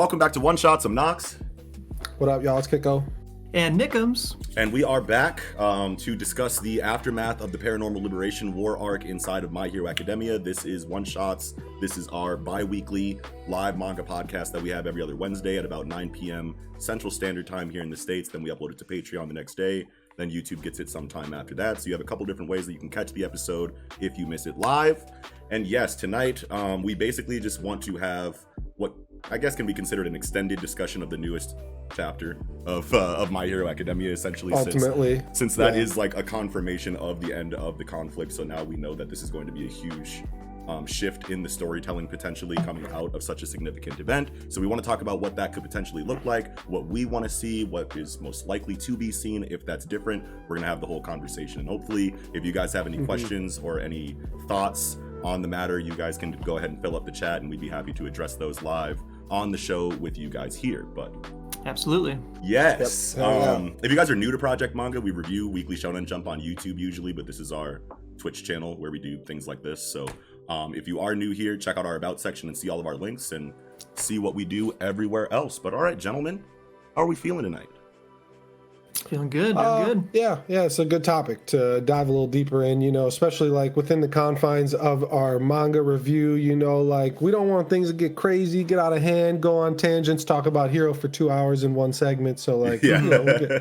welcome back to One Shots. I'm Knox. What up, y'all? It's Kiko. And Nickums. And we are back to discuss the aftermath of the Paranormal Liberation War arc inside of My Hero Academia. This is One Shots. This is our bi-weekly live manga podcast that we have every other Wednesday at about 9 p.m. Central Standard Time here in the States. Then we upload it to Patreon the next day. Then YouTube gets it sometime after that. So you have a couple different ways that you can catch the episode if you miss it live. And yes, tonight we basically just want to have what I guess can be considered an extended discussion of the newest chapter of My Hero Academia, essentially. Ultimately, since that is like a confirmation of the end of the conflict. So now we know that this is going to be a huge shift in the storytelling potentially coming out of such a significant event. So we want to talk about what that could potentially look like, what we want to see, what is most likely to be seen. If that's different, we're going to have the whole conversation. And hopefully, if you guys have any questions or any thoughts on the matter, you guys can go ahead and fill up the chat and we'd be happy to address those live on the show with you guys here. But absolutely, yes. If you guys are new to Project Manga, we review Weekly Shonen Jump on YouTube usually, but this is our Twitch channel where we do things like this. So if you are new here, check out our About section and see all of our links and see what we do everywhere else. But all right, gentlemen, how are we feeling tonight? Feeling good. Good. Yeah, it's a good topic to dive a little deeper in, especially like within the confines of our manga review, like we don't want things to get crazy, get out of hand, go on tangents, talk about Hero for 2 hours in one segment. So like, yeah.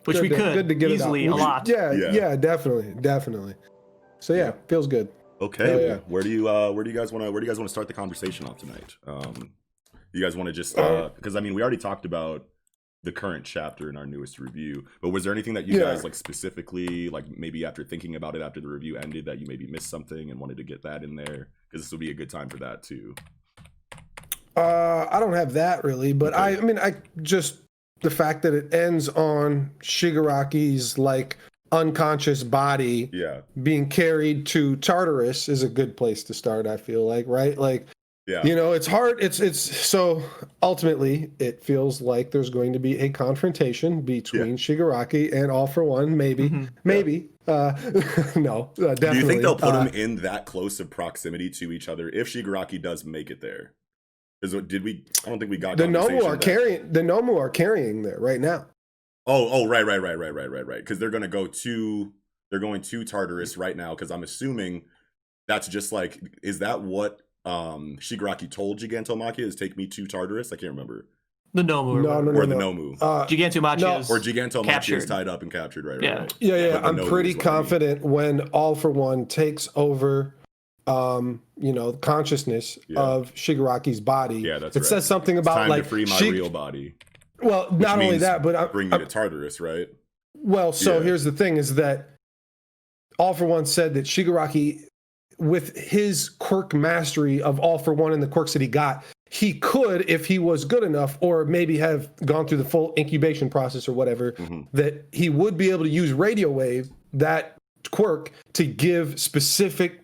Which we could good to get easily it out. A lot. Yeah, definitely. So yeah, feels good. Okay, where do you guys want to start the conversation off tonight? You guys want to just because I mean we already talked about the current chapter in our newest review, but was there anything that you guys like specifically, like maybe after thinking about it after the review ended, that you maybe missed something and wanted to get that in there? Because this will be a good time for that too. I don't have that really, but okay. I mean I just the fact that it ends on Shigaraki's like unconscious body being carried to Tartarus is a good place to start, I feel like, right? Like it's hard. It's so ultimately it feels like there's going to be a confrontation between Shigaraki and All for One. Maybe. No, definitely. Do you think they'll put them in that close of proximity to each other if Shigaraki does make it there? I don't think we got the Nomu are carrying there right now. Oh, right. Because they're going to Tartarus right now. Because I'm assuming that's just like, is that what Shigaraki told Gigantomachia is take me to Tartarus? I can't remember. The Nomu. No. The Nomu. Gigantomachia is or Gigantomachia is tied up and captured, right? Yeah. I'm pretty confident when All for One takes over, consciousness of Shigaraki's body. Yeah, that's it says something about time like to free my real body. Well, not only that, but bring me to Tartarus, right? Well, so here's the thing: is that All for One said that Shigaraki, with his quirk mastery of All for One and the quirks that he got, he could, if he was good enough, or maybe have gone through the full incubation process or whatever, that he would be able to use radio wave, that quirk, to give specific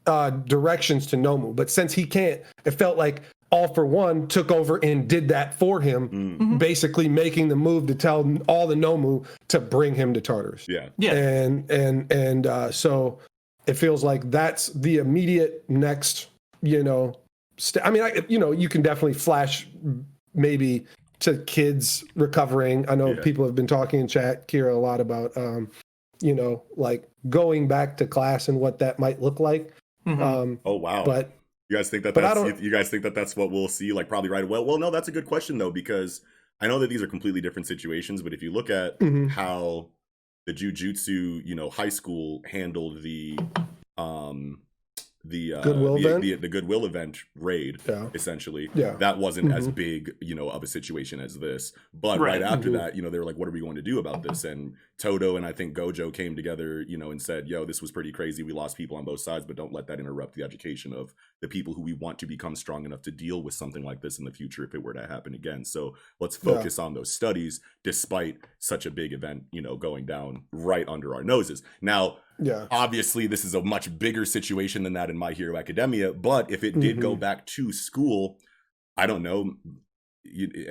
directions to Nomu. But since he can't, it felt like All for One took over and did that for him, basically making the move to tell all the Nomu to bring him to Tartarus. And so it feels like that's the immediate next, you can definitely flash maybe to kids recovering. I know people have been talking in chat, Kira, a lot about, like going back to class and what that might look like. Oh, wow. But you guys think that that's what we'll see, like probably right away? Well, no, that's a good question though, because I know that these are completely different situations, but if you look at how the Jujutsu, high school handled the Goodwill event raid, essentially, that wasn't as big, of a situation as this. But right after that, they were like, what are we going to do about this? And Todo and I think Gojo came together, and said, yo, this was pretty crazy. We lost people on both sides, but don't let that interrupt the education of the people who we want to become strong enough to deal with something like this in the future if it were to happen again. So let's focus on those studies despite such a big event, going down right under our noses. Now, obviously, this is a much bigger situation than that in My Hero Academia. But if it did go back to school, I don't know.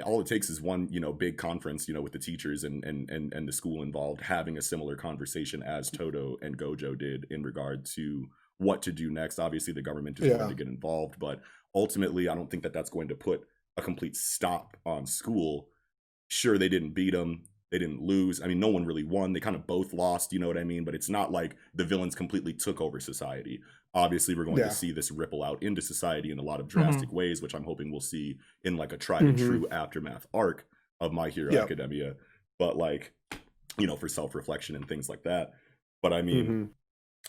All it takes is one, big conference, with the teachers and the school involved having a similar conversation as Todo and Gojo did in regard to what to do next. Obviously, the government is going to get involved, but ultimately, I don't think that that's going to put a complete stop on school. Sure, they didn't beat them. They didn't lose. I mean, no one really won. They kind of both lost, you know what I mean? But it's not like the villains completely took over society. Obviously, we're going to see this ripple out into society in a lot of drastic ways, which I'm hoping we'll see in like a tried and true aftermath arc of My Hero Academia. But like, you know, for self-reflection and things like that. But I mean,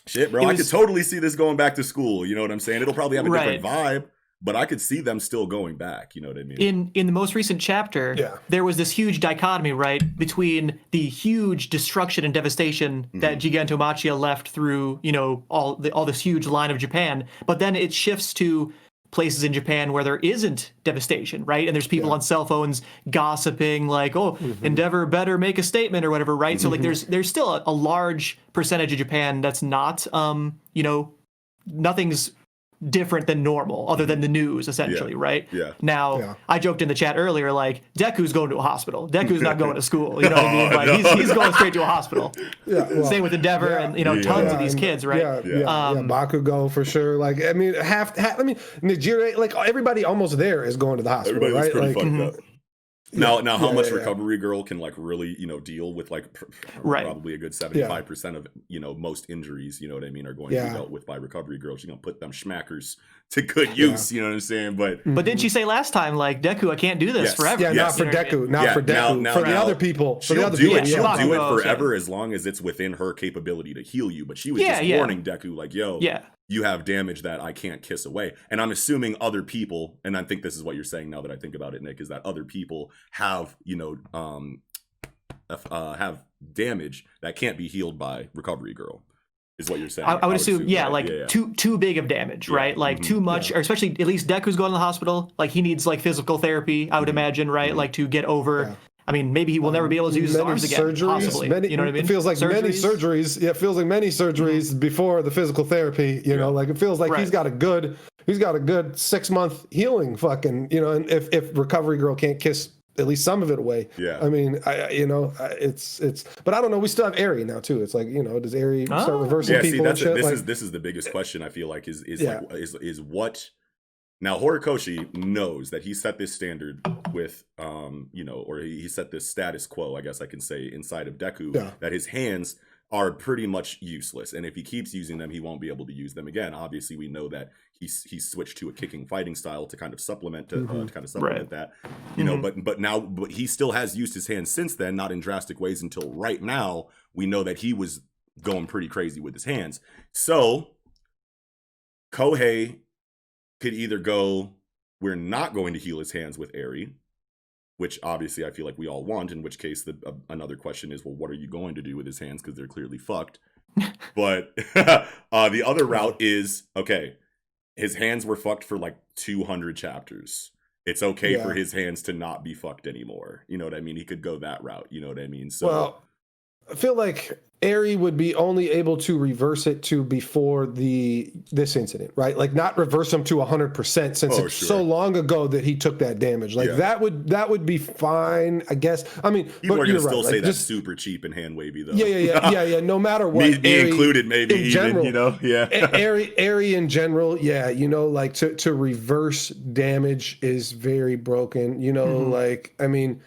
shit, bro, I could totally see this going back to school. You know what I'm saying? It'll probably have a different vibe. But I could see them still going back, you know what I mean? In the most recent chapter, there was this huge dichotomy, right, between the huge destruction and devastation that Gigantomachia left through, you know, all this huge line of Japan. But then it shifts to places in Japan where there isn't devastation, right? And there's people on cell phones gossiping like, oh, Endeavor better make a statement or whatever, right? So like there's still a large percentage of Japan that's not, you know, nothing's different than normal other than the news, essentially, right? Now, I joked in the chat earlier, like, Deku's going to a hospital. Deku's not going to school, you know what I mean? Like, he's going straight to a hospital. Same with Endeavor and, you know, tons of these kids, right? Bakugo for sure. Like, I mean, I mean, Nijire, like, everybody almost there is going to the hospital, everybody right? Pretty fucked up. Now, how much Recovery Girl can like really, you know, deal with like probably a good 75% of, you know, most injuries, you know what I mean, are going to be dealt with by Recovery Girl. She's gonna put them schmackers to good use, you know what I'm saying? But didn't she say last time, like, Deku, I can't do this forever? Yeah, not for Deku, not for Deku. For the other people, for the other people, she'll do it forever as long as it's within her capability to heal you. But she was just warning Deku, like, yo, you have damage that I can't kiss away. And I'm assuming other people, and I think this is what you're saying now that I think about it, Nick, is that other people have, you know, have damage that can't be healed by Recovery Girl, is what you're saying. I would assume, right? Too big of damage, right? Like too much, or especially at least Deku's going to the hospital. Like he needs like physical therapy, I would imagine, right? Like to get over. I mean, maybe he will never be able to use his arms again, possibly. you know what I mean? It feels like many surgeries. Yeah, it feels like many surgeries before the physical therapy. You know, like it feels like he's got a good 6-month healing. Fucking, you know, and if Recovery Girl can't kiss at least some of it away. I mean, it's. But I don't know. We still have Eri now too. It's like, you know, does Eri start reversing people? This is the biggest question. I feel like is what. Now, Horikoshi knows that he set this standard with, you know, or he set this status quo, I guess I can say, inside of Deku, that his hands are pretty much useless. And if he keeps using them, he won't be able to use them again. Obviously, we know that he switched to a kicking fighting style to kind of supplement that, you know, but he still has used his hands since then, not in drastic ways until right now. We know that he was going pretty crazy with his hands. So Kohei could either go, we're not going to heal his hands with Eri, which obviously I feel like we all want, in which case another question is, well, what are you going to do with his hands? Because they're clearly fucked. But the other route is, okay, his hands were fucked for like 200 chapters. It's okay for his hands to not be fucked anymore. You know what I mean? He could go that route. You know what I mean? So, well, I feel like Eri would be only able to reverse it to before this incident, right? Like not reverse him to 100% since it's so long ago that he took that damage. Like that would be fine, I guess. I mean, people are gonna still say that's super cheap and hand wavy though. Yeah. No matter what, me included, maybe in even general, you know, Eri in general, you know, like to reverse damage is very broken. You know, like I mean.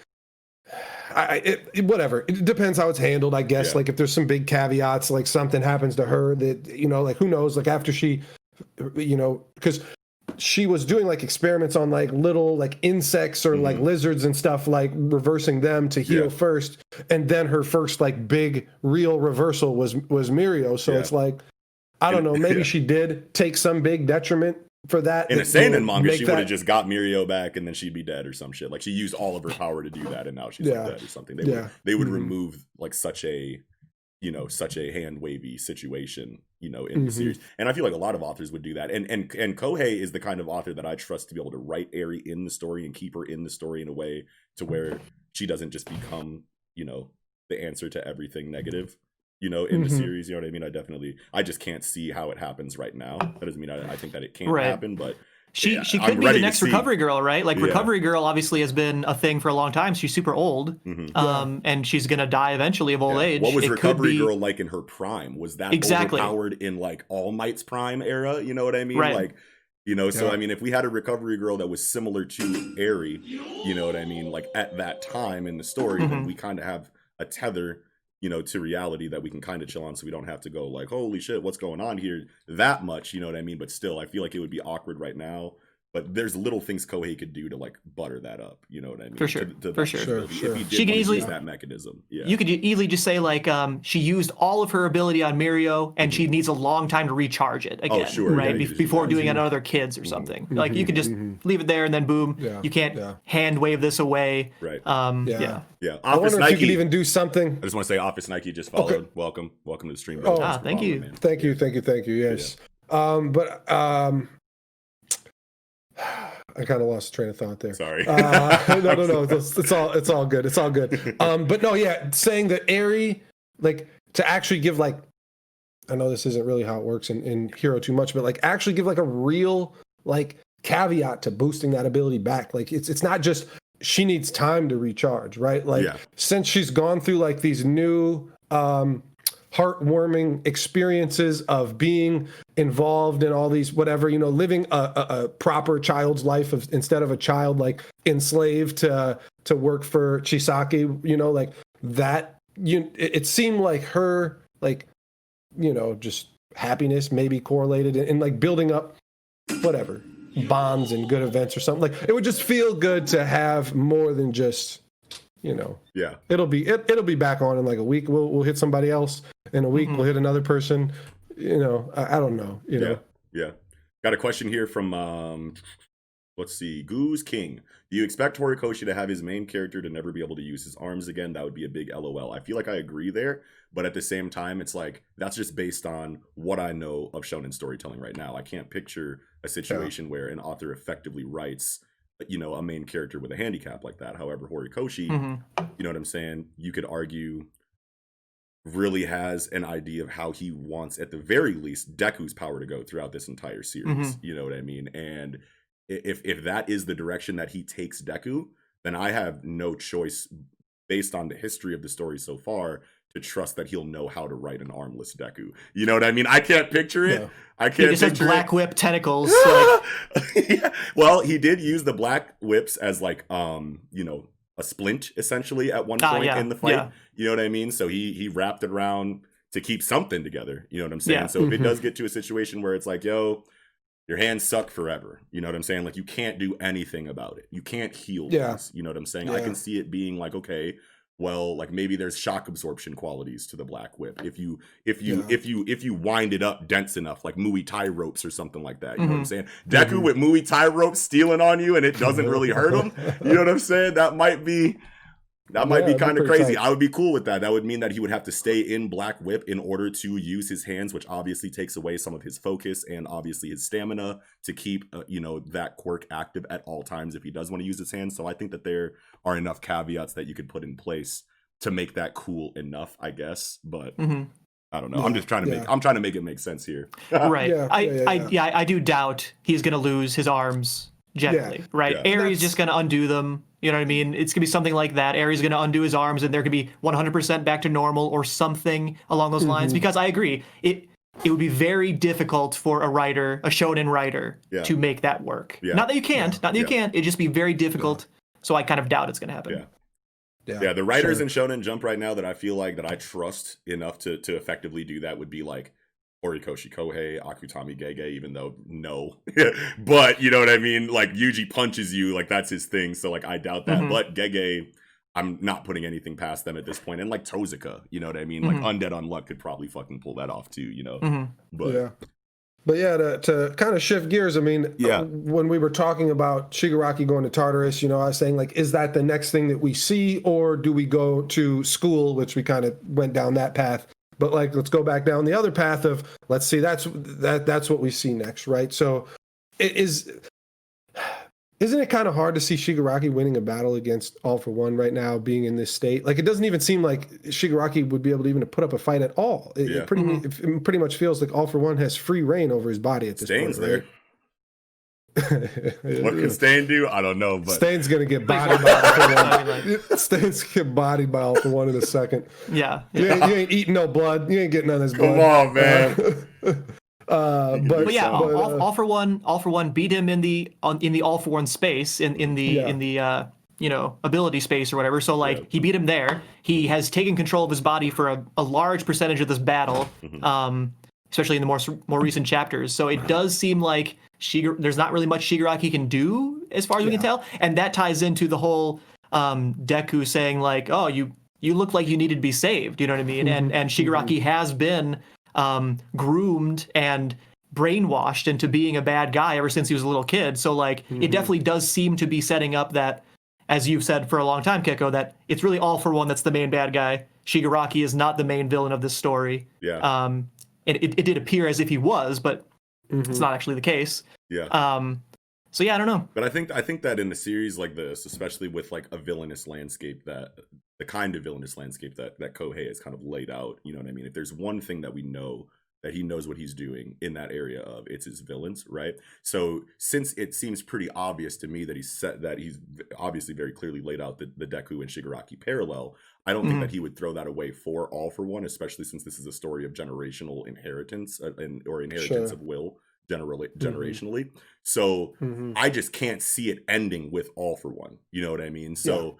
Whatever. It depends how it's handled, I guess. Like if there's some big caveats, like something happens to her that, you know, like who knows, like after she, you know, because she was doing like experiments on like little like insects or like lizards and stuff, like reversing them to heal first. And then her first like big real reversal was Mirio. So it's like, I don't know, maybe she did take some big detriment for that. In a seinen manga, she would have just got Mirio back and then she'd be dead or some shit. Like she used all of her power to do that and now she's like dead or something. They would remove like such a, you know, such a hand wavy situation, you know, in the series. And I feel like a lot of authors would do that. And Kohei is the kind of author that I trust to be able to write Eri in the story and keep her in the story in a way to where she doesn't just become, you know, the answer to everything negative. You know, in the series, you know what I mean? I just can't see how it happens right now. That doesn't mean I think that it can't happen, but she could be the next Recovery Girl, right? Like Recovery Girl obviously has been a thing for a long time. She's super old, and she's gonna die eventually of old age. What was Recovery Girl like in her prime? Was that overpowered in like All Might's prime era? You know what I mean? Like You know, so I mean, if we had a recovery girl that was similar to Eri, you know what I mean, like at that time in the story, then we kind of have a tether, you know, to reality that we can kind of chill on, so we don't have to go like, holy shit, what's going on here that much, you know what I mean? But still, I feel like it would be awkward right now. But there's little things Kohei could do to like butter that up, you know what I mean? For sure, for sure. If he did she can easily use that mechanism. Yeah. You could easily just say like she used all of her ability on Mirio, and she needs a long time to recharge it again, right? Before doing it on other kids or something. Like you could just leave it there, and then boom, you can't hand wave this away. Right. Yeah. I wonder if you could even do something. I just want to say, Office Nike just followed. Okay. Welcome to the stream. Thank you. Man. Thank you. Yes. I kind of lost the train of thought there. Sorry. No. It's all good. It's all good. But no, yeah, saying that Eri, like, to actually give, like, I know this isn't really how it works in Hero too much, but like actually give like a real like caveat to boosting that ability back. Like it's not just she needs time to recharge, right? Like since she's gone through like these new heartwarming experiences of being involved in all these whatever, you know, living a proper child's life instead of a child like enslaved to work for Chisaki, you know, like that. It seemed like her, like, you know, just happiness maybe correlated in like building up whatever bonds and good events or something. Like it would just feel good to have more than just, you know, it'll be back on in like a week. We'll hit somebody else in a week. We'll hit another person. You know, I don't know. You know. Yeah. Got a question here from let's see, Goose King. Do you expect Horikoshi to have his main character to never be able to use his arms again? That would be a big LOL. I feel like I agree there, but at the same time, it's like that's just based on what I know of shonen storytelling right now. I can't picture a situation where an author effectively writes, you know, a main character with a handicap like that. However, Horikoshi, you know what I'm saying? You could argue really has an idea of how he wants, at the very least, Deku's power to go throughout this entire series. You know what I mean? And if that is the direction that he takes Deku, then I have no choice, based on the history of the story so far, to trust that he'll know how to write an armless Deku. You know what I mean? I can't picture it. I can't just picture black whip tentacles. Well, he did use the black whips as like you know, a splint essentially at one point in the fight. You know what I mean? So he wrapped it around to keep something together. You know what I'm saying? So if it does get to a situation where it's like, yo, your hands suck forever. You know what I'm saying? Like you can't do anything about it. You can't heal things. You know what I'm saying? I can see it being like, okay, well, like maybe there's shock absorption qualities to the black whip. If you wind it up dense enough, like Muay Thai ropes or something like that. You know what I'm saying? Deku with Muay Thai ropes stealing on you and it doesn't really hurt him. You know what I'm saying? That might be kind of crazy. I would be cool with that. That would mean that he would have to stay in Black Whip in order to use his hands, which obviously takes away some of his focus and obviously his stamina to keep, you know, that quirk active at all times if he does want to use his hands. So I think that there are enough caveats that you could put in place to make that cool enough, I guess. But I don't know. I'm just trying to make it make sense here. Right. I do doubt he's going to lose his arms generally, right? Eri's just going to undo them. You know what I mean? It's going to be something like that. Eri's going to undo his arms and there could be 100% back to normal or something along those lines. Because I agree, it would be very difficult for a writer, a shonen writer, to make that work. Not that you can't. Not that you can't. It'd just be very difficult. So I kind of doubt it's going to happen. Yeah, the writers in Shonen Jump right now that I feel like that I trust enough to effectively do that would be like Horikoshi Kohei, Akutami Gege, even though no. But you know what I mean? Like Yuji punches you, like that's his thing. So like I doubt that. But Gege, I'm not putting anything past them at this point. And like Tozuka, you know what I mean? Like Undead Unluck could probably fucking pull that off too, you know? But yeah, to kind of shift gears, I mean, when we were talking about Shigaraki going to Tartarus, you know, I was saying, like, is that the next thing that we see, or do we go to school, which we kind of went down that path? But, like, let's go back down the other path of, let's see, that's what we see next, right? So isn't it kind of hard to see Shigaraki winning a battle against All For One right now, being in this state? Like, it doesn't even seem like Shigaraki would be able to even put up a fight at all. It pretty much feels like All For One has free reign over his body at this point. Right? What can Stain do? I don't know, but Stain's gonna get bodied by All For One. Stain's gonna get bodied by All For One in a second. You ain't eating no blood. You ain't getting none of this blood. Come on, man. But yeah, all for one beat him in the all for one space in the ability space or whatever. So like he beat him there. He has taken control of his body for a large percentage of this battle, especially in the more recent chapters. So it does seem like there's not really much Shigaraki can do as far as we can tell, and that ties into the whole Deku saying like, "Oh, you look like you needed to be saved." You know what I mean? And Shigaraki has been groomed and brainwashed into being a bad guy ever since he was a little kid. So like it definitely does seem to be setting up that, as you've said for a long time, Keko, that it's really All for One that's the main bad guy. Shigaraki is not the main villain of this story. Yeah. And it did appear as if he was, but it's not actually the case. Yeah. So yeah, I don't know. But I think that in a series like this, especially with like a villainous landscape, that the kind of villainous landscape that Kohei has kind of laid out, you know what I mean? If there's one thing that we know that he knows what he's doing in that area of, it's his villains, right? So since it seems pretty obvious to me that he's obviously very clearly laid out the Deku and Shigaraki parallel, I don't think that he would throw that away for All for One, especially since this is a story of generational inheritance or inheritance of will generationally. So I just can't see it ending with All for One. You know what I mean? So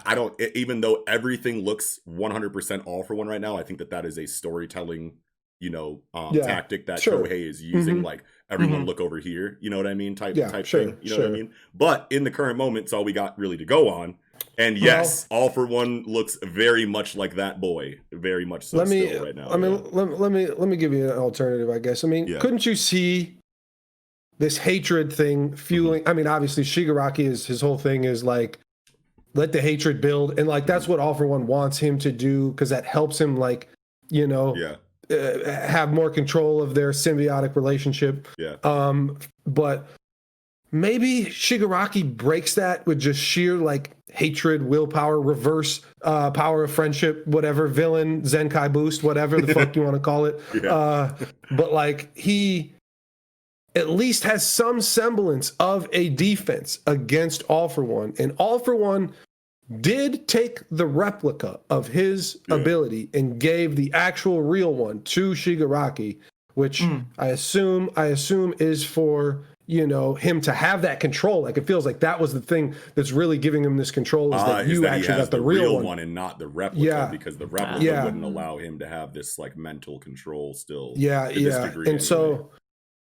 I don't, even though everything looks 100% All for One right now, I think that is a storytelling tactic that Kohei is using, like everyone look over here, you know what I mean, type thing, you know what I mean? But in the current moment, it's all we got really to go on. And yes, All for One looks very much like that boy, very much so still right now. I mean, let me give you an alternative, I guess. I mean, couldn't you see this hatred thing fueling? I mean, obviously Shigaraki his whole thing is like, let the hatred build, and like that's what All for One wants him to do, because that helps him, like, have more control of their symbiotic relationship. But maybe Shigaraki breaks that with just sheer like hatred, willpower, reverse power of friendship, whatever, villain, Zenkai boost, whatever the fuck you want to call it. But like he at least has some semblance of a defense against All for One, and All for One did take the replica of his ability and gave the actual real one to Shigaraki, which I assume is for, him to have that control. Like it feels like that was the thing that's really giving him this control, is that you actually got the real one and not the replica, because the replica wouldn't allow him to have this like mental control still. And so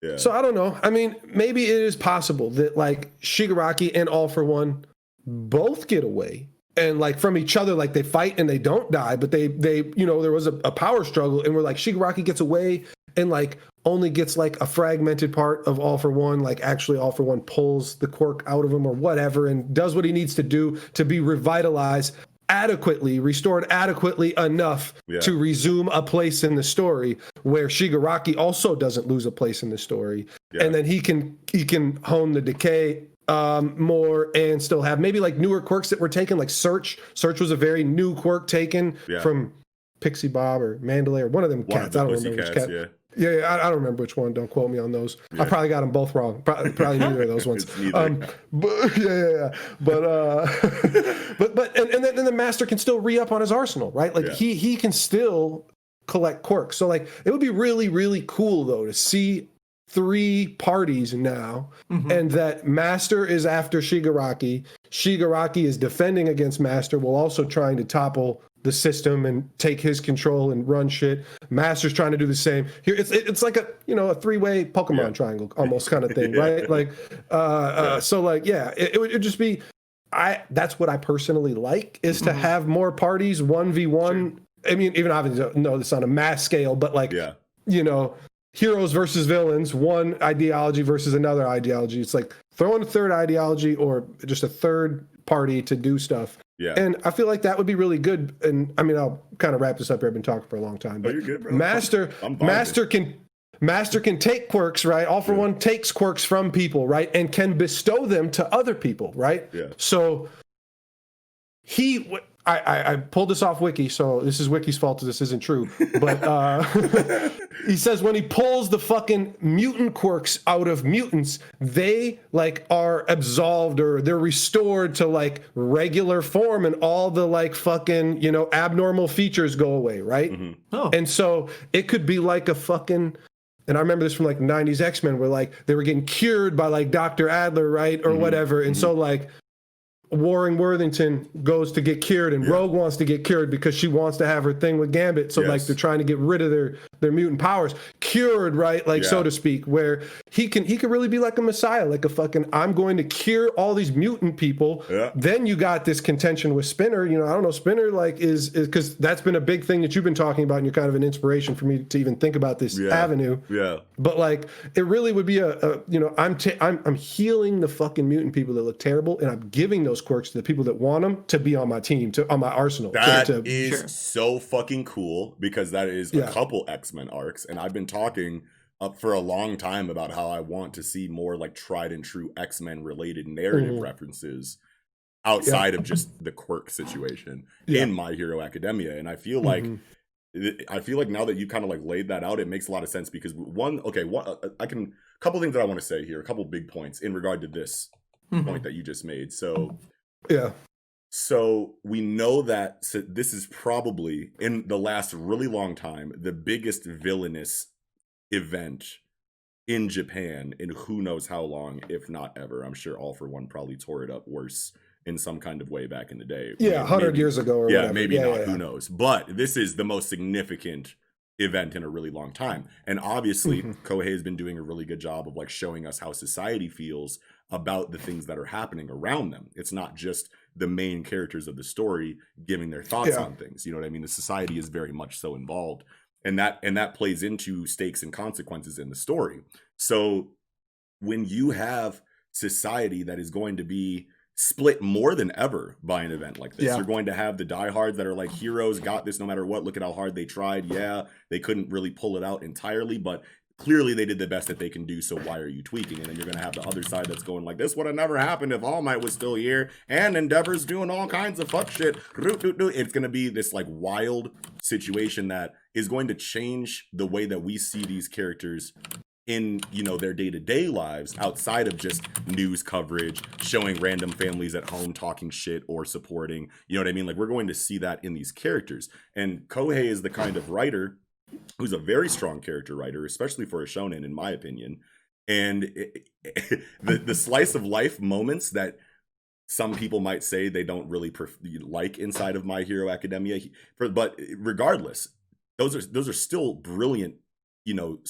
I don't know. I mean, maybe it is possible that like Shigaraki and All for One both get away and like from each other, like they fight and they don't die, but they there was a power struggle, and we're like Shigaraki gets away and like only gets like a fragmented part of All for One, like actually All for One pulls the quirk out of him or whatever and does what he needs to do to be revitalized restored adequately enough to resume a place in the story, where Shigaraki also doesn't lose a place in the story, and then he can hone the decay more and still have maybe like newer quirks that were taken, like Search was a very new quirk taken from Pixie Bob or Mandalay or one of them cats. I don't remember which cat. I don't remember which one. Don't quote me on those. I probably got them both wrong. Probably neither of those ones. But then the master can still re-up on his arsenal, right? Like he can still collect quirks. So like it would be really, really cool though to see 3 parties now, and that Master is after Shigaraki. Shigaraki is defending against Master while also trying to topple the system and take his control and run shit. Master's trying to do the same. Here it's like a 3-way Pokemon triangle almost kind of thing, right? Like so like it would just be that's what I personally like, is to have more parties 1v1. I mean, even obviously know this on a mass scale, but like heroes versus villains, one ideology versus another ideology. It's like throwing a third ideology or just a third party to do stuff. And I feel like that would be really good. And I mean, I'll kind of wrap this up here. I've been talking for a long time. But you're good, bro. Master can take quirks, right? All for One takes quirks from people, right? And can bestow them to other people, right? So I pulled this off Wiki, so this is Wiki's fault if this isn't true. But he says when he pulls the fucking mutant quirks out of mutants, they like are absolved or they're restored to like regular form, and all the like fucking abnormal features go away, right? And so it could be like a fucking and I remember this from like 90s X-Men where like they were getting cured by like Dr. Adler, right? Or whatever. And so like Warren Worthington goes to get cured, and Rogue wants to get cured because she wants to have her thing with Gambit. So like they're trying to get rid of their mutant powers. Cured, right? Like so to speak, where he could really be like a messiah, like a fucking, I'm going to cure all these mutant people. Yeah. Then you got this contention with Spinner. You know, I don't know, Spinner like is because that's been a big thing that you've been talking about, and you're kind of an inspiration for me to even think about this avenue. Yeah. But like it really would be a you know, I'm healing the fucking mutant people that look terrible, and I'm giving those quirks to the people that want them to be on my team, on my arsenal. That is so fucking cool, because that is a couple X-Men arcs, and I've been talking for a long time about how I want to see more like tried and true X-Men related narrative references outside of just the quirk situation in My Hero Academia. And I feel like now that you kind of like laid that out, it makes a lot of sense, because couple things that I want to say here, a couple big points in regard to this point that you just made. So we know that this is probably, in the last really long time, the biggest villainous event in Japan in who knows how long, if not ever. I'm sure All for One probably tore it up worse in some kind of way back in the day. Yeah, 100 years ago or whatever. Maybe not, who knows. But this is the most significant event in a really long time. And obviously, Kohei has been doing a really good job of like showing us how society feels about the things that are happening around them. It's not just the main characters of the story giving their thoughts on things. You know what I mean? The society is very much so involved. And that plays into stakes and consequences in the story. So when you have society that is going to be split more than ever by an event like this, you're going to have the diehards that are like, heroes got this no matter what. Look at how hard they tried. Yeah, they couldn't really pull it out entirely, but clearly they did the best that they can do, so why are you tweaking? And then you're going to have the other side that's going like, this would have never happened if All Might was still here, and Endeavor's doing all kinds of fuck shit. It's going to be this like wild situation that is going to change the way that we see these characters in, you know, their day-to-day lives, outside of just news coverage, showing random families at home talking shit or supporting, you know what I mean? Like, we're going to see that in these characters. And Kohei is the kind of writer who's a very strong character writer, especially for a shonen, in my opinion. And the slice of life moments that some people might say they don't really like inside of My Hero Academia, but regardless, those are still brilliant, you know,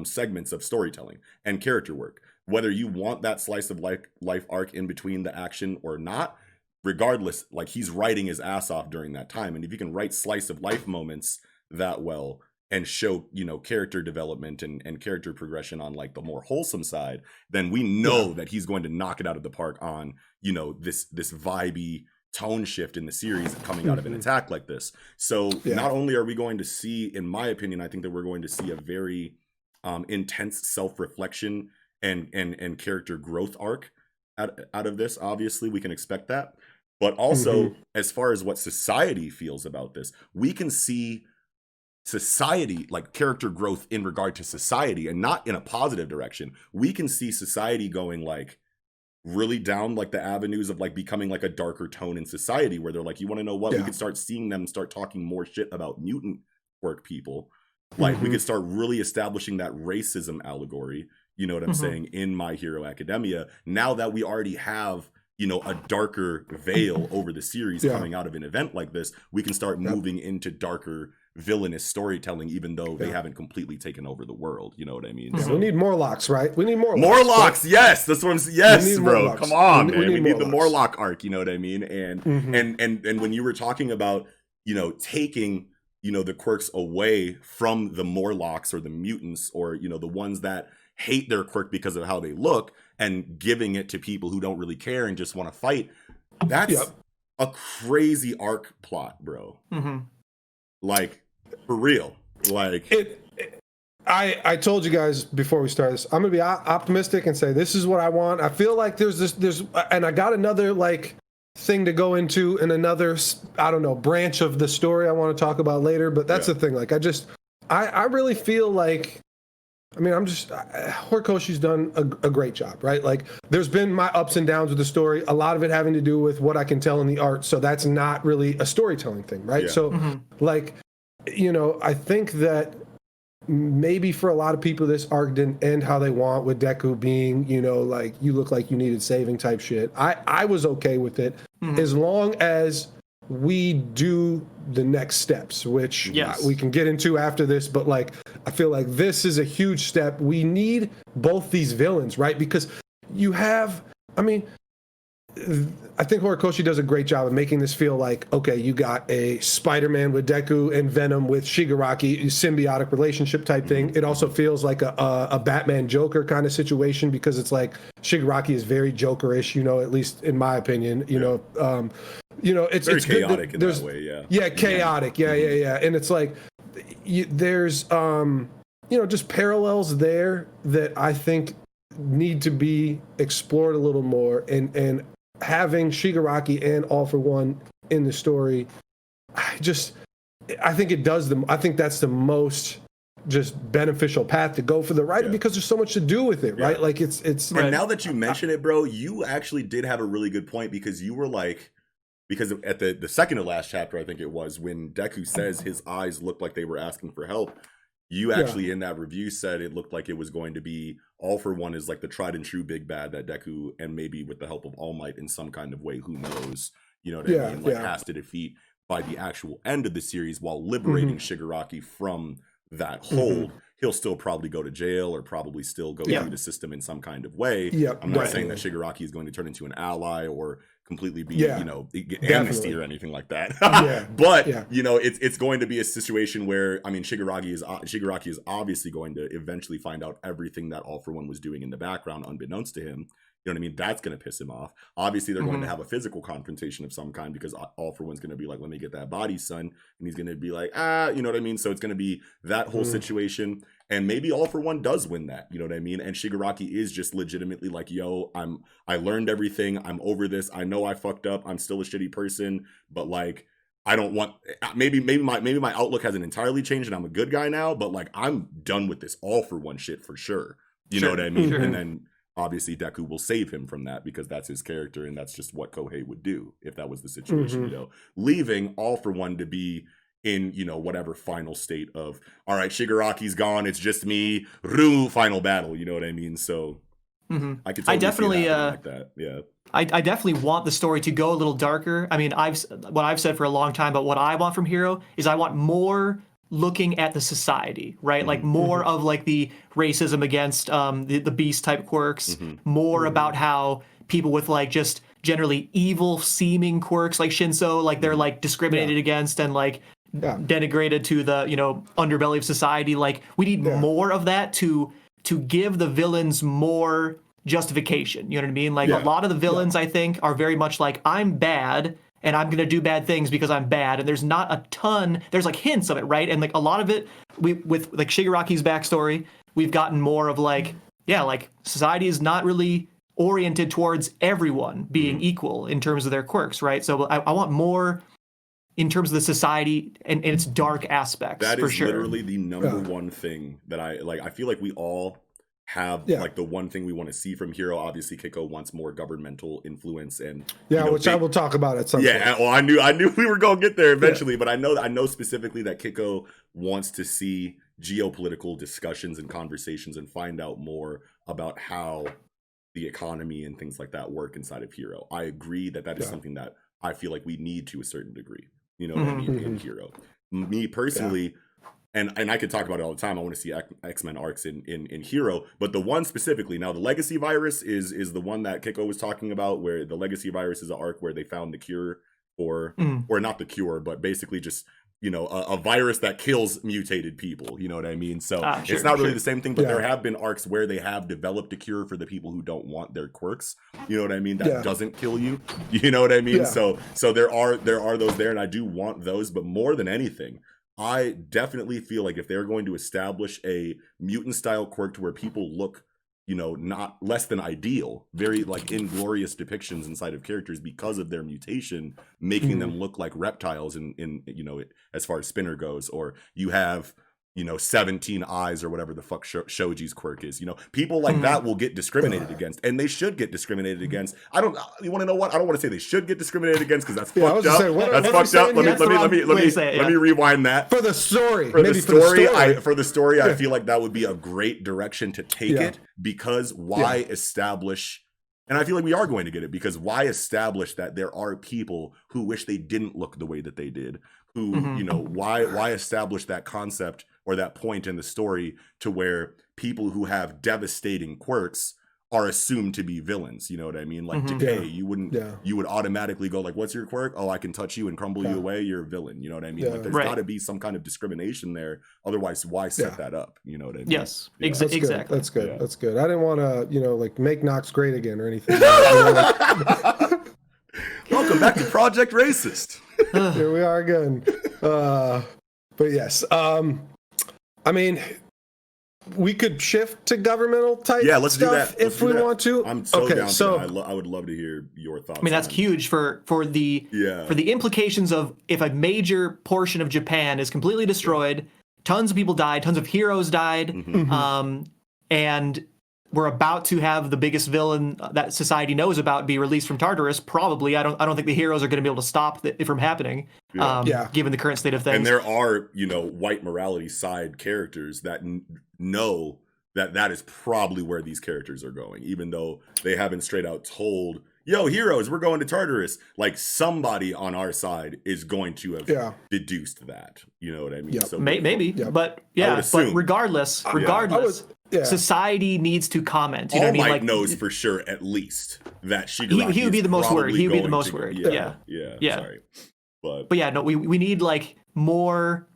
segments of storytelling and character work. Whether you want that slice of life arc in between the action or not, regardless, like, he's writing his ass off during that time. And if you can write slice of life moments that well and show, you know, character development and character progression on like the more wholesome side, then we know that he's going to knock it out of the park on, you know, this vibey tone shift in the series coming out of an attack like this. So not only are we going to see, in my opinion, I think that we're going to see a very intense self-reflection and character growth arc out of this. Obviously, we can expect that. But also, as far as what society feels about this, we can see society, like character growth in regard to society, and not in a positive direction. We can see society going like really down like the avenues of like becoming like a darker tone in society, where they're like, you want to know what? We could start seeing them start talking more shit about mutant quirk people. Like we could start really establishing that racism allegory, you know what I'm saying, in My Hero Academia, now that we already have, you know, a darker veil over the series coming out of an event like this. We can start moving into darker villainous storytelling, even though they haven't completely taken over the world. You know what I mean? So, we need Morlocks, right? We need Morlocks. Morlocks, yes. That's what I'm saying. Yes, bro. Morlocks. Come on, man. We need the Morlock arc. You know what I mean? And and when you were talking about, you know, taking, you know, the quirks away from the Morlocks or the mutants, or, you know, the ones that hate their quirk because of how they look, and giving it to people who don't really care and just want to fight, that's a crazy arc plot, bro. Like, for real. Like, I told you guys before we start this, I'm gonna be optimistic and say this is what I want. I feel like there's and I got another like thing to go into in another, I don't know, branch of the story I want to talk about later. But that's the thing. Like, I really feel like, I mean, Horikoshi's done a great job, right? Like, there's been my ups and downs with the story, a lot of it having to do with what I can tell in the art. So that's not really a storytelling thing, right? So, like, you know, I think that maybe for a lot of people, this arc didn't end how they want, with Deku being, you know, like, you look like you needed saving type shit. I was okay with it, as long as we do the next steps, which we can get into after this. But like, I feel like this is a huge step. We need both these villains, right? Because you have, I mean, I think Horikoshi does a great job of making this feel like, okay, you got a Spider-Man with Deku and Venom with Shigaraki, symbiotic relationship type thing. It also feels like a Batman Joker kind of situation, because it's like Shigaraki is very Jokerish, you know, at least in my opinion, you know, it's very it's chaotic good. in that way, yeah, chaotic, yeah, and it's like there's just parallels there that I think need to be explored a little more, and having Shigaraki and All for One in the story, I think it does them. I think that's the most just beneficial path to go for the writer, because there's so much to do with it, right? Like it's. And now that you mention it, bro, you actually did have a really good point, because you were like, because at the second to last chapter, I think it was, when Deku says his eyes looked like they were asking for help, you actually in that review said it looked like it was going to be All for One is like the tried and true big bad that Deku, and maybe with the help of All Might in some kind of way, who knows, you know what I mean, like has to defeat by the actual end of the series, while liberating Shigaraki from that hold. He'll still probably go to jail, or probably still go through the system in some kind of way. I'm not saying that Shigaraki is going to turn into an ally or completely be, get amnesty or anything like that. But it's going to be a situation where, I mean, Shigaraki is obviously going to eventually find out everything that All for One was doing in the background, unbeknownst to him. You know what I mean? That's going to piss him off. Obviously, they're going to have a physical confrontation of some kind, because All for One's going to be like, let me get that body, son. And he's going to be like, you know what I mean? So it's going to be that whole situation. And maybe All for One does win that, you know what I mean? And Shigaraki is just legitimately like, yo, I learned everything. I'm over this. I know I fucked up. I'm still a shitty person, but like, I don't want, maybe my outlook hasn't entirely changed and I'm a good guy now, but like, I'm done with this All for One shit for sure. You know what I mean? And then obviously Deku will save him from that, because that's his character, and that's just what Kohei would do if that was the situation, you know, leaving All for One to be in, you know, whatever final state of, all right, Shigaraki's gone, it's just me, Ryu, final battle, you know what I mean? So I could definitely see it like that. Yeah. I definitely want the story to go a little darker. I mean, what I've said for a long time, but what I want from Hero is I want more looking at the society, right? Like more of like the racism against the beast type quirks, more about how people with like just generally evil seeming quirks like Shinso, like they're like discriminated against and like denigrated to the, you know, underbelly of society. Like we need more of that to give the villains more justification. You know what I mean? Like a lot of the villains I think are very much like, I'm bad and I'm going to do bad things because I'm bad. And there's not a ton, there's like hints of it, right? And like a lot of it, with like Shigaraki's backstory, we've gotten more of like, like society is not really oriented towards everyone being equal in terms of their quirks, right? So I want more in terms of the society and its dark aspects. That for is sure. Literally the number one thing that I feel like we all have like the one thing we want to see from Hero. Obviously Kiko wants more governmental influence and which I will talk about at some point. Well, I knew we were going to get there eventually, but I know specifically that Kiko wants to see geopolitical discussions and conversations and find out more about how the economy and things like that work inside of Hero. I agree that is something that I feel like we need to a certain degree. You know what I mean? In Hero. Me personally, and I could talk about it all the time. I want to see X-Men arcs in Hero, but the one specifically, now the Legacy Virus is the one that Kiko was talking about, where the Legacy Virus is an arc where they found the cure for, or not the cure, but basically just, you know, a virus that kills mutated people. You know what I mean? So it's not really the same thing, but there have been arcs where they have developed a cure for the people who don't want their quirks. You know what I mean? That doesn't kill you. You know what I mean? So there are those there, and I do want those, but more than anything, I definitely feel like if they're going to establish a mutant style quirk to where people look, you know, not less than ideal, very like inglorious depictions inside of characters because of their mutation, making them look like reptiles in you know, as far as Spinner goes, or you have 17 eyes or whatever the fuck Shoji's quirk is. People like that will get discriminated against, and they should get discriminated against. You want to know what? I don't want to say they should get discriminated against because that's fucked up. That's fucked up. Let me rewind that. For the story. For the story, I feel like that would be a great direction to take it, because why establish, and I feel like we are going to get it, because why establish that there are people who wish they didn't look the way that they did, who, why establish that concept or that point in the story to where people who have devastating quirks are assumed to be villains. You know what I mean? Like Decay, you would automatically go like, what's your quirk? Oh, I can touch you and crumble you away. You're a villain. You know what I mean? Like, there's got to be some kind of discrimination there. Otherwise, why set that up? You know what I mean? Yes, exactly. That's good. Yeah. That's good. I didn't want to, make Nox great again or anything. Welcome back to Project Racist. Here we are again. But yes, I mean, we could shift to governmental type let's stuff do that. if we want to. I'm so down for that. I would love to hear your thoughts. I mean, that's huge for the implications of if a major portion of Japan is completely destroyed, tons of people died, tons of heroes died, and we're about to have the biggest villain that society knows about be released from Tartarus. Probably, I don't think the heroes are going to be able to stop it from happening. Given the current state of things. And there are, white morality side characters that know that is probably where these characters are going, even though they haven't straight out told, yo, heroes, we're going to Tartarus. Like, somebody on our side is going to have deduced that. You know what I mean? Yeah. So maybe. But regardless, society needs to comment. You know what I mean? Like, knows for sure, at least, that Shigaraki he would be the most worried. He would be the most worried. Yeah. Sorry. But yeah, no, we need like more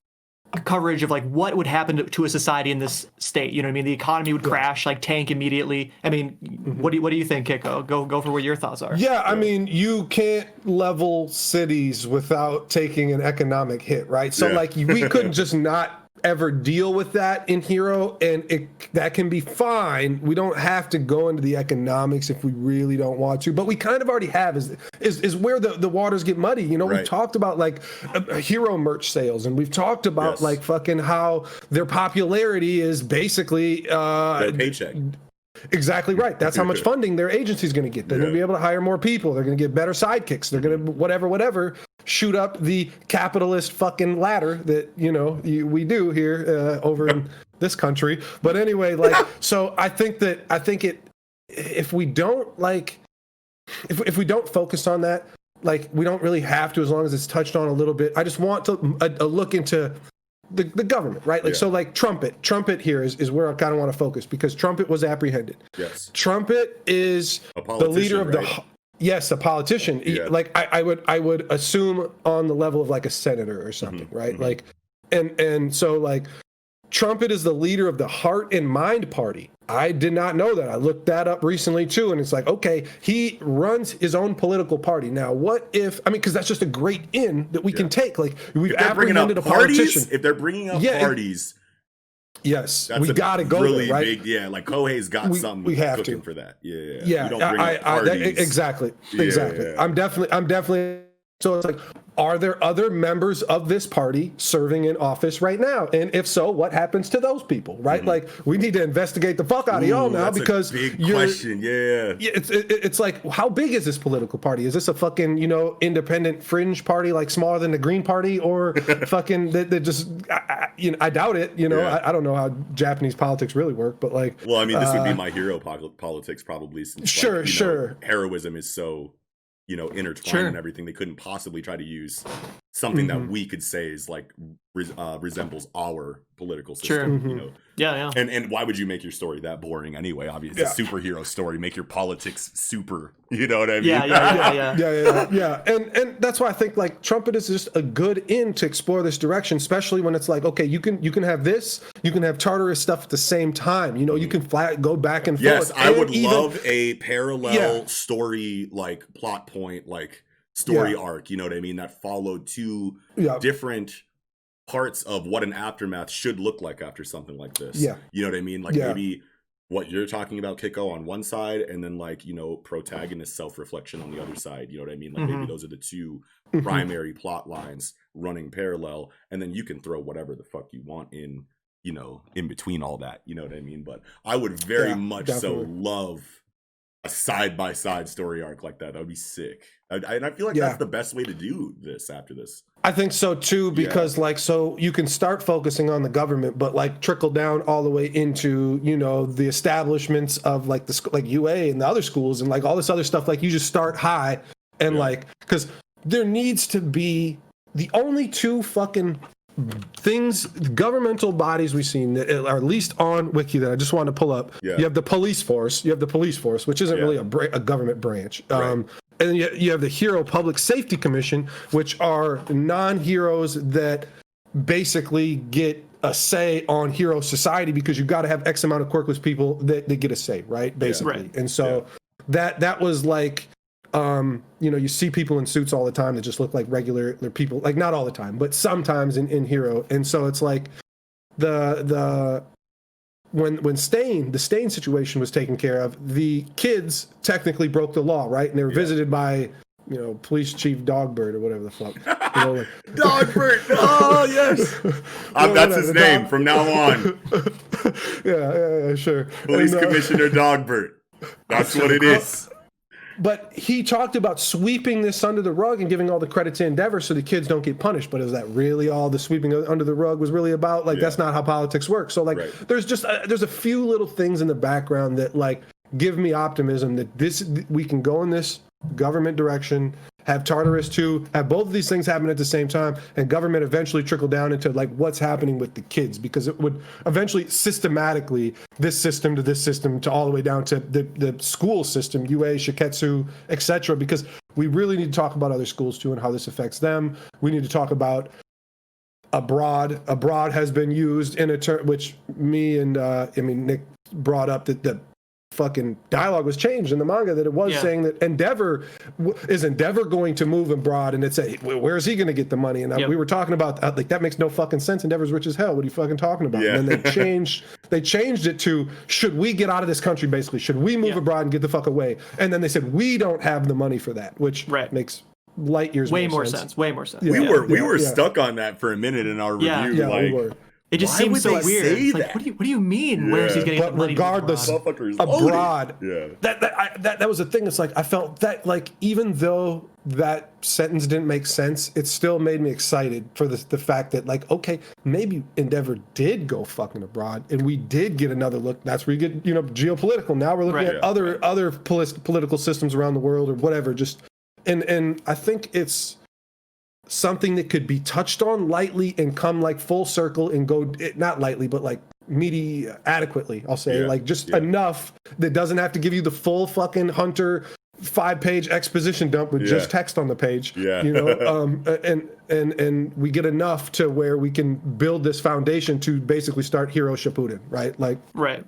coverage of like what would happen to a society in this state. You know what I mean? The economy would crash, like tank immediately. I mean, what do you think, Kiko? Go for what your thoughts are. Yeah, I mean, you can't level cities without taking an economic hit, right? So like we couldn't just not ever deal with that in Hero, and that can be fine. We don't have to go into the economics if we really don't want to, but we kind of already have is where the waters get muddy. We've talked about like Hero merch sales, and we've talked about like fucking how their popularity is basically their paycheck. Exactly right. That's how much funding their agency's going to get. They're going to be able to hire more people. They're going to get better sidekicks. They're going to whatever, shoot up the capitalist fucking ladder that, we do here over in this country. But anyway, like, so I think if we don't like, if we don't focus on that, like, we don't really have to, as long as it's touched on a little bit. I just want to a look into the government, right? Like, so like Trumpet here is where I kind of want to focus, because Trumpet was apprehended. Yes. Trumpet is the leader of a politician. Yeah. Like I would assume on the level of like a senator or something, right? Like, and so like Trumpet is the leader of the Heart and Mind Party. I did not know that. I looked that up recently too, and it's like, okay, he runs his own political party. Now, what if? I mean, because that's just a great in that we can take. Like, we've apprehended a politician. If they're bringing up parties, yes, we got to go really there, right? Big, like Kohei's got something we have cooking to. for that. Yeah. You don't bring up parties. Exactly. Yeah. I'm definitely. So it's like, are there other members of this party serving in office right now? And if so, what happens to those people, right? Like, we need to investigate the fuck out of y'all now, because a big question. Yeah. It's like, how big is this political party? Is this a fucking, independent fringe party, like smaller than the Green Party, or fucking that just, I doubt it. I don't know how Japanese politics really work, but like, well, I mean, this would be my hero politics probably, since heroism is so intertwined and everything. They couldn't possibly try to use something that we could say is like resembles our political system. Yeah. Mm-hmm. And why would you make your story that boring anyway? Obviously, it's a superhero story. Make your politics super. You know what I mean? Yeah. And that's why I think like Trumpet is just a good in to explore this direction, especially when it's like, okay, you can have this, you can have Tartarus stuff at the same time. You can go back and forth. Yes, I would love a parallel story, like plot point, like story arc. You know what I mean? That followed two different parts of what an aftermath should look like after something like this. Yeah. You know what I mean? Like maybe what you're talking about, Kiko, on one side, and then like, protagonist self-reflection on the other side. You know what I mean? Like maybe those are the two primary plot lines running parallel, and then you can throw whatever the fuck you want in in between all that, you know what I mean? But I would very much so love a side-by-side story arc like that. That would be sick. And I feel like that's the best way to do this after this. I think so too, because so you can start focusing on the government, but like trickle down all the way into, the establishments of like like UA and the other schools and like all this other stuff. Like you just start high and because there needs to be the only two fucking things, governmental bodies we've seen that are at least on Wiki that I just wanted to pull up. You have the police force. Which isn't really a government branch. And then you have the Hero Public Safety Commission, which are non-heroes that basically get a say on hero society because you've got to have X amount of quirkless people that get a say, right? Basically. And so that was like, you see people in suits all the time that just look like regular people, like not all the time, but sometimes in Hero. And so it's like when the Stain situation was taken care of, the kids technically broke the law, right? And they were visited by, Police Chief Dogbird or whatever the fuck. Dogbird! Oh, yes! That's his name from now on. Yeah, sure. Police Commissioner Dogbird. That's what it is. But he talked about sweeping this under the rug and giving all the credit to Endeavor so the kids don't get punished. But is that really all the sweeping under the rug was really about? Like, that's not how politics work. So, like, there's just there's a few little things in the background that, like, give me optimism that we can go in this government direction, have Tartarus 2, have both of these things happen at the same time, and government eventually trickle down into like what's happening with the kids, because it would eventually systematically this system to all the way down to the school system, UA, Shiketsu, etc. Because we really need to talk about other schools too and how this affects them. We need to talk about abroad. Abroad has been used in a term which me and Nick brought up that the fucking dialogue was changed in the manga, that it was saying that Endeavor going to move abroad, and it's where is he going to get the money? And we were talking about like that makes no fucking sense. Endeavor's rich as hell. What are you fucking talking about? And then they changed it to, should we get out of this country? Basically, should we move abroad and get the fuck away? And then they said we don't have the money for that, which makes light years way more sense. Way more sense. We were stuck on that for a minute in our review. Yeah, we were. It just seems so weird. It's like, what do you mean? Where is he getting the money? Regardless, abroad. That was the thing. It's like I felt that, like, even though that sentence didn't make sense, it still made me excited for the fact that, like, okay, maybe Endeavor did go fucking abroad, and we did get another look. That's where you get, geopolitical. Now we're looking at other political systems around the world or whatever. Just and I think it's something that could be touched on lightly and come like full circle and go, not lightly, but like meaty adequately, I'll say, like just enough that doesn't have to give you the full fucking Hunter 5-page exposition dump with just text on the page, and we get enough to where we can build this foundation to basically start Hero Shippuden, right? Like, right.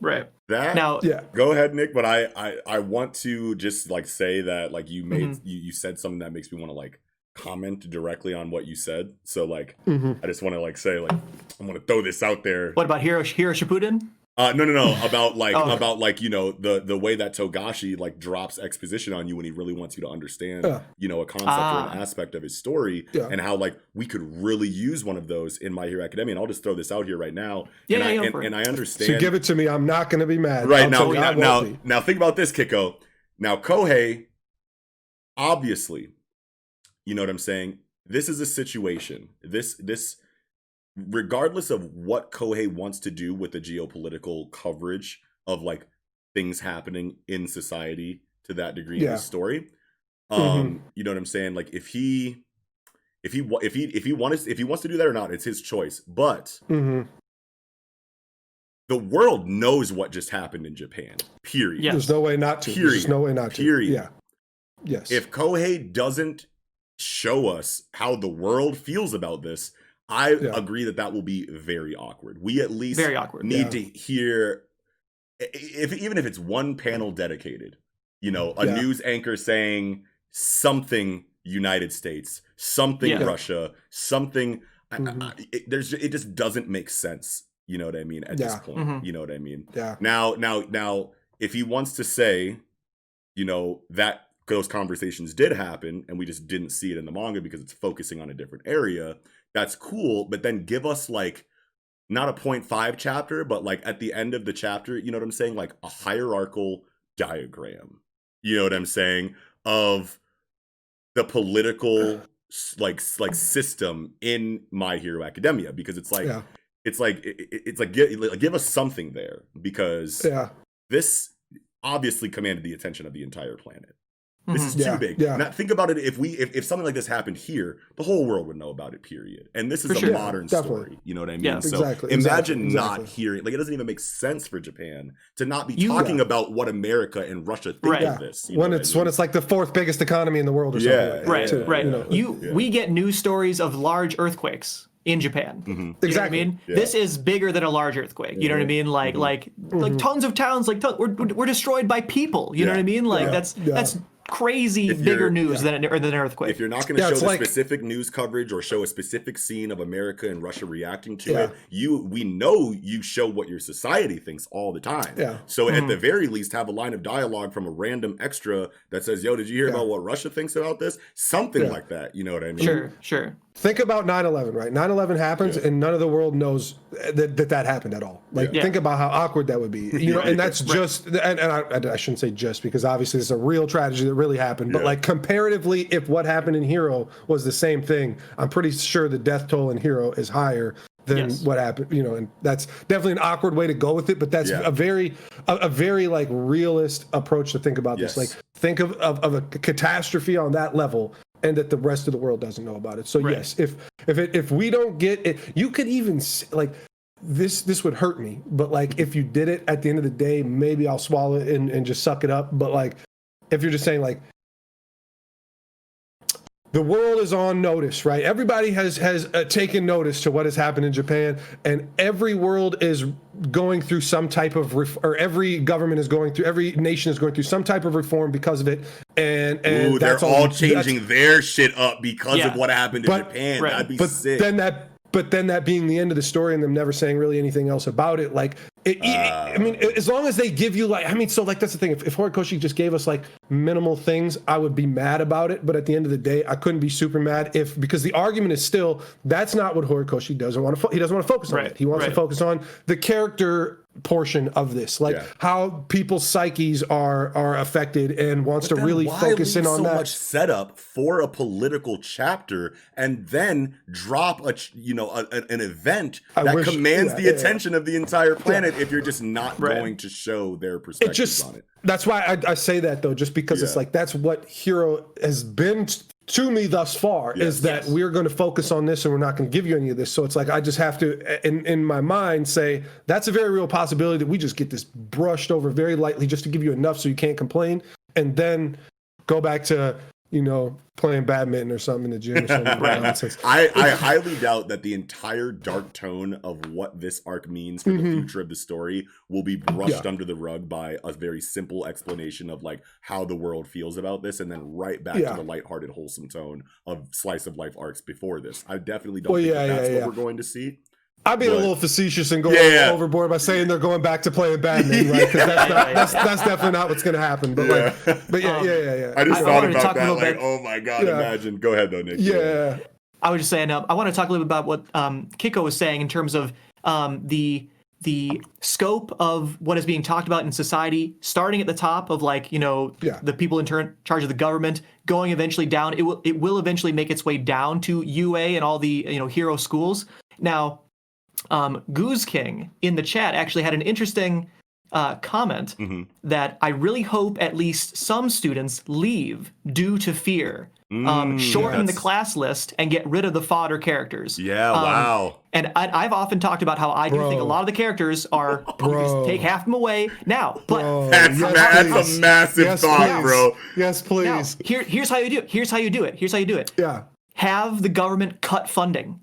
That now, go ahead, Nick. But I want to just like say that like you made you said something that makes me want to like comment directly on what you said. So like I just want to like say like I'm gonna throw this out there. What about Hero Shippuden? No. About like about like the way that Togashi like drops exposition on you when he really wants you to understand a concept or an aspect of his story, and how like we could really use one of those in My Hero Academia. And I'll just throw this out here right now. And I understand. So give it to me. I'm not going to be mad. Right now think about this, Kiko. Now Kohei, obviously, you know what I'm saying? This is a situation. This regardless of what Kohei wants to do with the geopolitical coverage of like things happening in society to that degree in the story, you know what I'm saying? Like if he wants to do that or not, it's his choice. But the world knows what just happened in Japan. Period. Yes. There's no way not to. Period. There's no way not to. Period. Yeah. Yes. If Kohei doesn't show us how the world feels about this, I agree that will be very awkward. We at least need to hear, even if it's one panel dedicated, a news anchor saying something United States, something Russia, something. It just doesn't make sense. You know what I mean? At this point, you know what I mean? Yeah. Now, if he wants to say, that those conversations did happen and we just didn't see it in the manga because it's focusing on a different area, that's cool. But then give us like not a 0.5 chapter, but like at the end of the chapter, you know what I'm saying? Like a hierarchical diagram, you know what I'm saying? Of the political like system in My Hero Academia, because it's like, give us something there, because this obviously commanded the attention of the entire planet. This is too big. Now, think about it. If something like this happened here, the whole world would know about it, period. And this is a modern story. You know what I mean? So imagine not hearing, like, it doesn't even make sense for Japan to not be talking about what America and Russia think of this. When it's like the fourth biggest economy in the world or something. Right. We get news stories of large earthquakes in Japan. You know what I mean? This is bigger than a large earthquake. You know what I mean? Like tons of towns we're destroyed by people. You know what I mean? Like that's crazy bigger news than an earthquake. If you're not going to show the specific news coverage or show a specific scene of America and Russia reacting to it, we know you show what your society thinks all the time. So at the very least, have a line of dialogue from a random extra that says, yo, did you hear about what Russia thinks about this? Something like that. You know what I mean? Sure. Think about 9/11, right? 9/11 happens and none of the world knows that happened at all. Like, think about how awkward that would be. You know, and that's just, and I shouldn't say just, because obviously it's a real tragedy that really happened. But like comparatively, if what happened in Hero was the same thing, I'm pretty sure the death toll in Hero is higher than what happened. You know, and that's definitely an awkward way to go with it. But that's a very like realist approach to think about this. Like, think of a catastrophe on that level, and that the rest of the world doesn't know about it. So yes, if we don't get it, you could even like this would hurt me, but like if you did it at the end of the day, maybe I'll swallow it and just suck it up. But like if you're just saying like the world is on notice, right? Everybody has taken notice to what has happened in Japan, and every world is going through some type of or every government is going through, every nation is going through some type of reform because of it. And they're all changing their shit up because of what happened in Japan. That'd be sick. But then that being the end of the story and them never saying really anything else about it, like, I mean, as long as they give you like, I mean, so like that's the thing. If Horikoshi just gave us like minimal things, I would be mad about it. But at the end of the day, I couldn't be super mad because the argument is still that's not what Horikoshi doesn't want to. He doesn't want to focus on it. He wants to focus on the character portion of this, like how people's psyches are affected, and wants to really focus in on that. So much setup for a political chapter, and then drop an event that commands the attention of the entire planet. If you're just not going to show their perspectives on it. That's why I say that though, just because it's like that's what Hero has been to me thus far, is that we're going to focus on this and we're not going to give you any of this. So it's like I just have to, in my mind, say that's a very real possibility that we just get this brushed over very lightly just to give you enough so you can't complain, and then go back to playing badminton or something in the gym or something. I highly doubt that the entire dark tone of what this arc means for the future of the story will be brushed under the rug by a very simple explanation of like how the world feels about this, and then right back to the lighthearted, wholesome tone of slice of life arcs before this. I definitely don't think that's what we're going to see. I'm being a little facetious and going overboard by saying they're going back to playing badminton, right? Because that's definitely not what's going to happen. But yeah. I just thought about that. Like, oh my god, imagine. Go ahead though, Nick. Yeah. I was just saying. I want to talk a little bit about what Kiko was saying in terms of the scope of what is being talked about in society, starting at the top of like the people in charge of the government, going eventually down. It will eventually make its way down to UA and all the hero schools. Now, Goose King in the chat actually had an interesting comment that I really hope at least some students leave due to fear. Shorten the class list and get rid of the fodder characters. Wow. And I've often talked about how I do think a lot of the characters are take half them away now. But that's a massive thought, bro. Yes, please. Now, here's how you do it. Here's how you do it. Yeah. Have the government cut funding.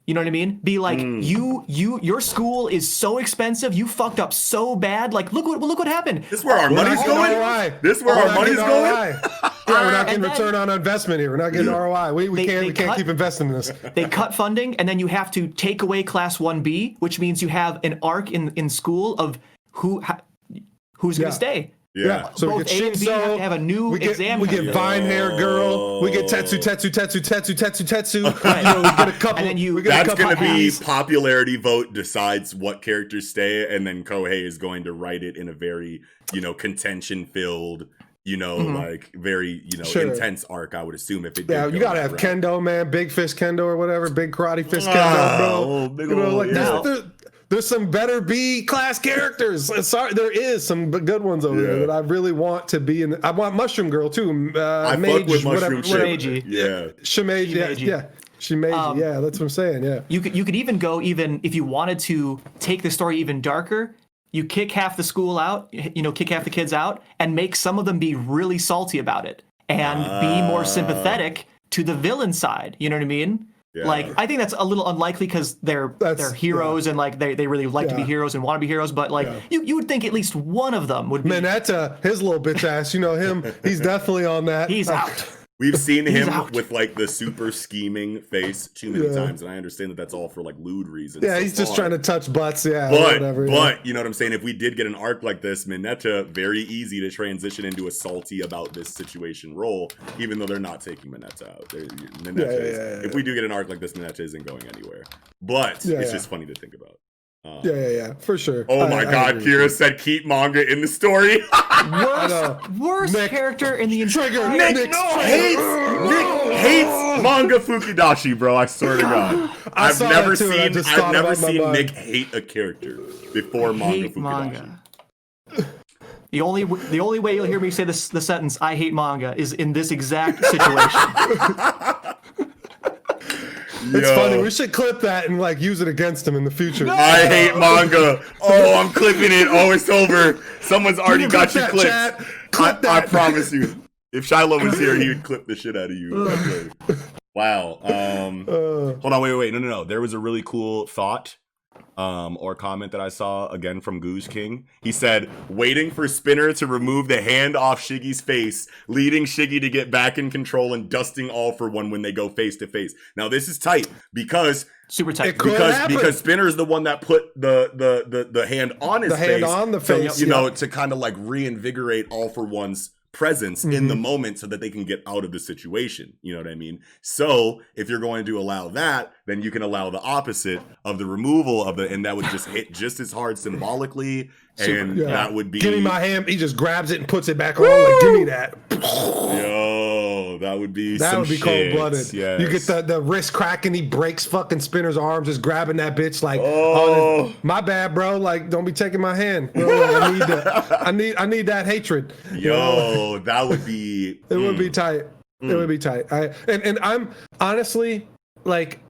You know what I mean? Be like, your school is so expensive. You fucked up so bad. Like, look what happened. This is where our money's going. This is where our money's going. We're not getting return on investment here. We're not getting ROI. We can't keep investing in this. They cut funding, and then you have to take away Class 1B, which means you have an arc in school of who's going to stay. Yeah. So both we get A and B have to have a new exam. We get Vine Hair Girl. We get Tetsu. Right. You know, we get a couple. And then that's going to be popularity vote decides what characters stay, and then Kohei is going to write it in a very, you know, contention filled, you know, like very, you know, intense arc, I would assume. If it you gotta have Kendo, man, Big Fist Kendo or whatever, Big Karate Fist Kendo, bro. You know, like there's some better B class characters. Sorry, there is some good ones over there that I really want to be in. I want Mushroom Girl too. I fuck with Mushroom Shimeji. Yeah, Shimeji. Yeah. Shimeji. Yeah, that's what I'm saying. Yeah. You could even go if you wanted to take the story even darker. You kick half the school out, you know, kick half the kids out, and make some of them be really salty about it and be more sympathetic to the villain side. You know what I mean? Yeah. Like, I think that's a little unlikely because they're heroes and like they really like to be heroes and want to be heroes. But like you would think at least one of them would be. Mineta, his little bitch ass, you know him. He's definitely on that. He's out. We've seen him with like the super scheming face too many times, and I understand that that's all for like lewd reasons. Yeah, he's just trying to touch butts. Yeah, but whatever, you know what I'm saying? If we did get an arc like this, Mineta, very easy to transition into a salty about this situation role, even though they're not taking Mineta out. If we do get an arc like this, Mineta isn't going anywhere. But it's just funny to think about. For sure. Oh my God, Kira said keep manga in the story. Worst character in the entire. Nick hates manga Fukidashi, bro. I swear to God, I've never seen Nick hate a character before manga Fukidashi. The only way you'll hear me say the sentence "I hate manga" is in this exact situation. It's funny. We should clip that and like use it against him in the future. I hate manga. Oh, I'm clipping it. Oh, it's over. Someone's already got you clipped. Clip that. I promise you. If Shiloh was here, he would clip the shit out of you. Okay. Wow. Hold on. Wait. No. There was a really cool thought or comment that I saw again from Goose King. He said, waiting for Spinner to remove the hand off Shiggy's face, leading Shiggy to get back in control and dusting All for One when they go face to face. Now this is tight because super tight because Spinner is the one that put the hand on his face. The hand on the face. So, you know, to kind of like reinvigorate All for One's presence in the moment so that they can get out of the situation. You know what I mean? So if you're going to allow that, then you can allow the opposite of the removal of and that would just hit just as hard symbolically. And that would be, give me my hand. He just grabs it and puts it back on. Like, give me that. Yo, that would be cold blooded. Yes. You get the wrist cracking. He breaks fucking Spinner's arm, just grabbing that bitch. Like, oh my bad, bro. Like, don't be taking my hand. I need that hatred. Yo, that would be. It would be tight. It would be tight. And I'm honestly like,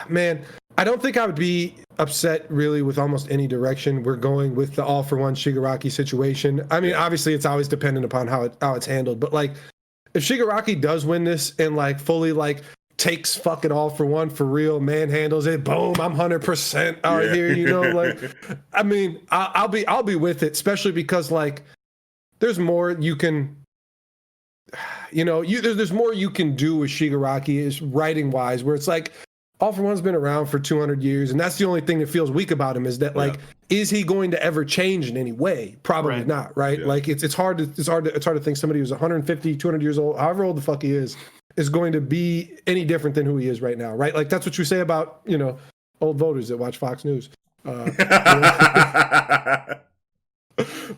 man, I don't think I would be upset really with almost any direction we're going with the All for One Shigaraki situation. I mean, obviously it's always dependent upon how it's handled, but like if Shigaraki does win this and like fully like takes fucking All for One for real, manhandles it, boom, I'm 100% out here, you know, like I mean, I'll be with it, especially because like there's more you can, you know, there's more you can do with Shigaraki is writing wise, where it's like All for One's been around for 200 years, and that's the only thing that feels weak about him is that like, is he going to ever change in any way? Probably not, right? Yeah. Like it's hard to think somebody who's 150, 200 years old, however old the fuck he is going to be any different than who he is right now, right? Like that's what you say about, you know, old voters that watch Fox News. But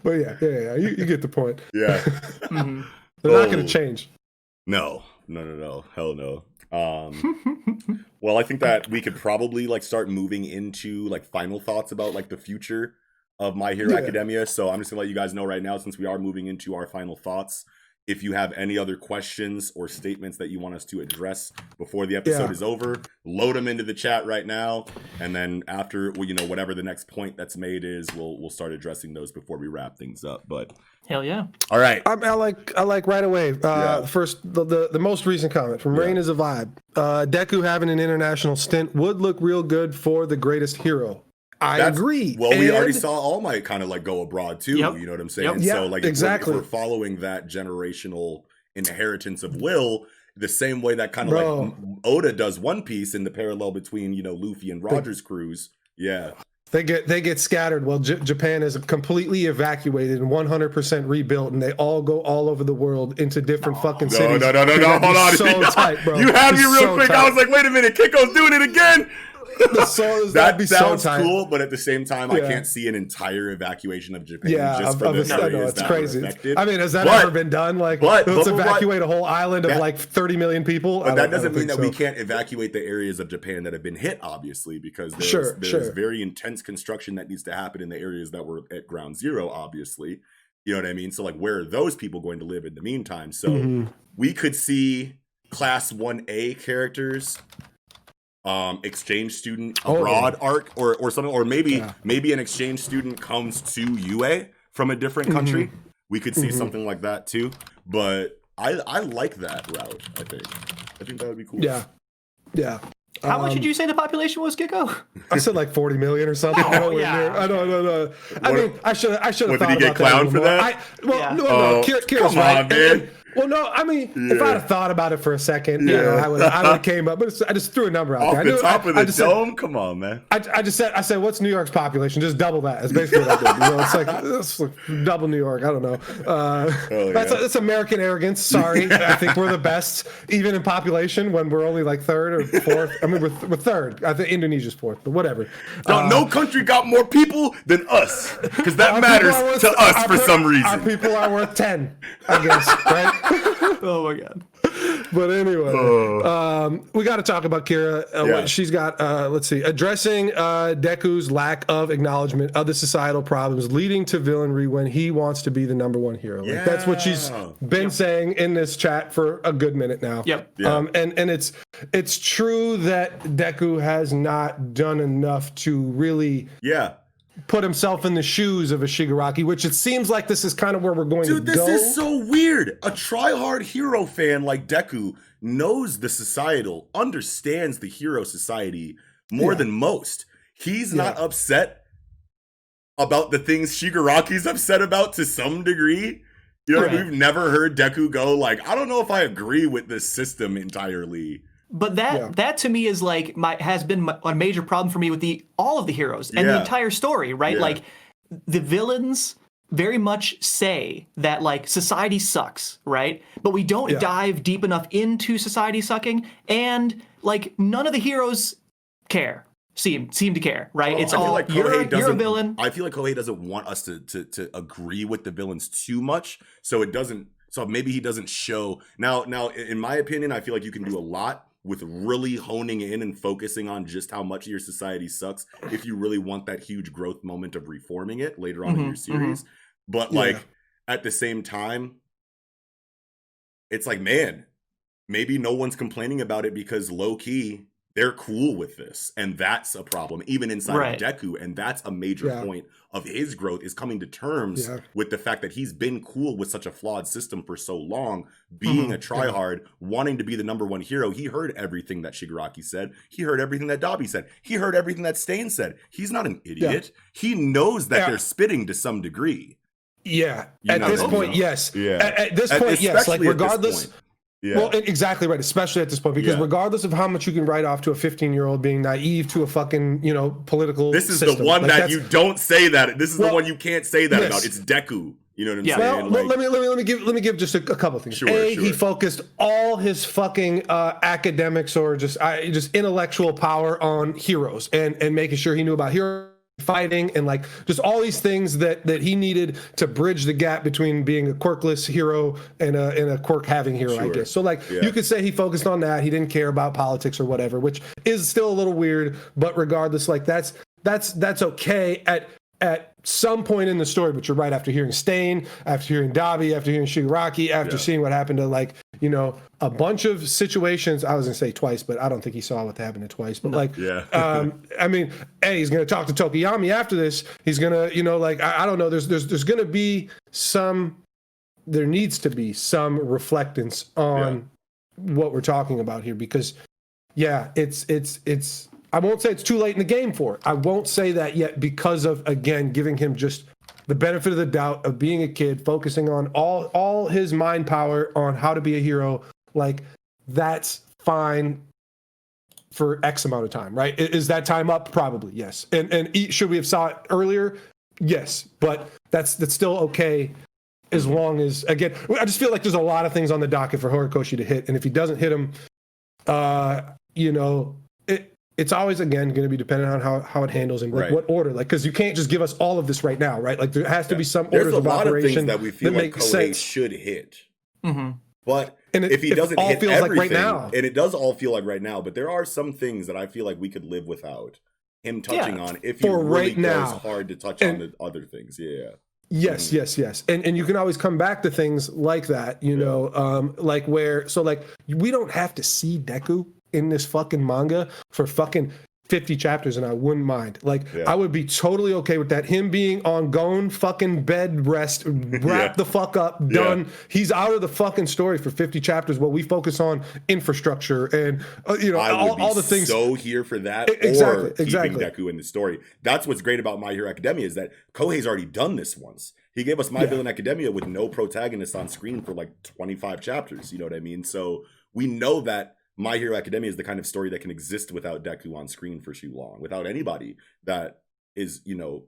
yeah, you get the point. Yeah. They're not going to change. No, hell no. Well, I think that we could probably like start moving into like final thoughts about like the future of My Hero Academia. So I'm just gonna let you guys know right now, since we are moving into our final thoughts, if you have any other questions or statements that you want us to address before the episode is over, load them into the chat right now, and then after, well, you know, whatever the next point that's made is, we'll start addressing those before we wrap things up. But hell yeah! All right, I like right away. First, the most recent comment from Rain is a vibe. Deku having an international stint would look real good for the greatest hero. I agree. Well, we already saw All Might kind of like go abroad too. Yep. You know what I'm saying? Yep. So like, exactly. If we're following that generational inheritance of will, the same way that kind of like Oda does One Piece in the parallel between, you know, Luffy and Roger's crews. Yeah. They get scattered. Well, Japan is completely evacuated and 100% rebuilt, and they all go all over the world into different fucking cities. No. Hold on. So tight, bro. You had me real quick. Tight. I was like, wait a minute, Kiko's doing it again. That sounds so cool, but at the same time, I can't see an entire evacuation of Japan just for the areas it's that crazy. were affected. I mean, has that ever been done? Like, let's evacuate a whole island of like 30 million people? But that doesn't mean that we can't evacuate the areas of Japan that have been hit, obviously, because there's very intense construction that needs to happen in the areas that were at ground zero, obviously. You know what I mean? So, like, where are those people going to live in the meantime? So, we could see Class 1A characters, exchange student abroad arc or something, or maybe an exchange student comes to UA from a different country. We could see something like that too. But I like that route. I think that would be cool. Yeah. How much did you say the population was, Kiko? I said like 40 million or something. I mean, I should have thought about that. Did he get clowned for that? No. Kira's right, man. Well, no, I mean, if I'd have thought about it for a second, I would have came up, but I just threw a number out there. Off the top of the dome? Come on, man. I said, what's New York's population? Just double that. That's basically what I did. It's like double New York. I don't know. That's American arrogance. Sorry. I think we're the best, even in population, when we're only like third or fourth. I mean, we're third. I think Indonesia's fourth, but whatever. No country got more people than us, because that matters to us for some reason. Our people are worth 10, I guess, right? Oh my god. But anyway, we got to talk about Kira. She's got, let's see, addressing Deku's lack of acknowledgement of the societal problems leading to villainry when he wants to be the number one hero. Like, that's what she's been saying in this chat for a good minute now. And it's true that Deku has not done enough to really put himself in the shoes of a Shigaraki, which it seems like this is kind of where we're going to go. Dude, this is so weird. A try-hard hero fan like Deku knows the societal, understands the hero society more than most. He's not upset about the things Shigaraki's upset about to some degree. You know, we've never heard Deku go like, I don't know if I agree with this system entirely. But that to me is like has been a major problem for me with all of the heroes and the entire story, right? Like the villains very much say that like society sucks, right? But we don't dive deep enough into society sucking, and like none of the heroes care. Seem to care, right? It's all like you're a villain. I feel like Kohei doesn't want us to agree with the villains too much, so it doesn't. So maybe he doesn't show now. In my opinion, I feel like you can do a lot with really honing in and focusing on just how much your society sucks if you really want that huge growth moment of reforming it later on in your series. But like at the same time, it's like, man, maybe no one's complaining about it because low key they're cool with this, and that's a problem even inside of Deku, and that's a major point of his growth, is coming to terms with the fact that he's been cool with such a flawed system for so long, being a tryhard, wanting to be the number one hero. He heard everything that Shigaraki said. He heard everything that Dabi said. He heard everything that Stain said. He's not an idiot. He knows that they're spitting to some degree. At this point, yes. At this point, yes. Like regardless. Well, exactly right, especially at this point, because regardless of how much you can write off to a 15-year-old being naive to a fucking, political This is system. the one that you don't say that. This is the one you can't say that about. It's Deku. You know what I'm saying? Well, let me give just a couple things. He focused all his fucking academics or just intellectual power on heroes and making sure he knew about heroes, fighting, and like just all these things that he needed to bridge the gap between being a quirkless hero and a quirk having hero, I guess. So like you could say he focused on that. He didn't care about politics or whatever, which is still a little weird, but regardless, like that's okay at some point in the story. But you're right, after hearing Stain, after hearing Dabi, after hearing Shigaraki, after seeing what happened to like, a bunch of situations. I was gonna say twice, but I don't think he saw what happened to twice. But I mean, he's gonna talk to Tokiyami after this. He's gonna, I don't know. There's gonna be there needs to be some reflectance on what we're talking about here, because it's I won't say it's too late in the game for it. I won't say that yet, because of, again, giving him just the benefit of the doubt of being a kid, focusing on all his mind power on how to be a hero. Like, that's fine for X amount of time, right? Is that time up? Probably, yes. And should we have saw it earlier? Yes, but that's still okay as long as, again, I just feel like there's a lot of things on the docket for Horikoshi to hit, and if he doesn't hit them, it's always, again, going to be dependent on how it handles and like what order, like, because you can't just give us all of this right now, right? Like there has to be some orders of operation that we feel like Kohei should hit. But if he doesn't hit everything, like right now, and it does all feel like right now, but there are some things that I feel like we could live without him touching on if he really goes hard to touch on the other things. Yes. And you can always come back to things like that, like we don't have to see Deku in this fucking manga for fucking 50 chapters, and I wouldn't mind. I would be totally okay with that. Him being on Gon fucking bed rest, wrap the fuck up, done. He's out of the fucking story for 50 chapters while we focus on infrastructure and all the things. So here for that, or keeping Deku in the story. That's what's great about My Hero Academia is that Kohei's already done this once. He gave us My Villain Academia with no protagonist on screen for like 25 chapters. You know what I mean? So we know that My Hero Academia is the kind of story that can exist without Deku on screen for too long, without anybody that is,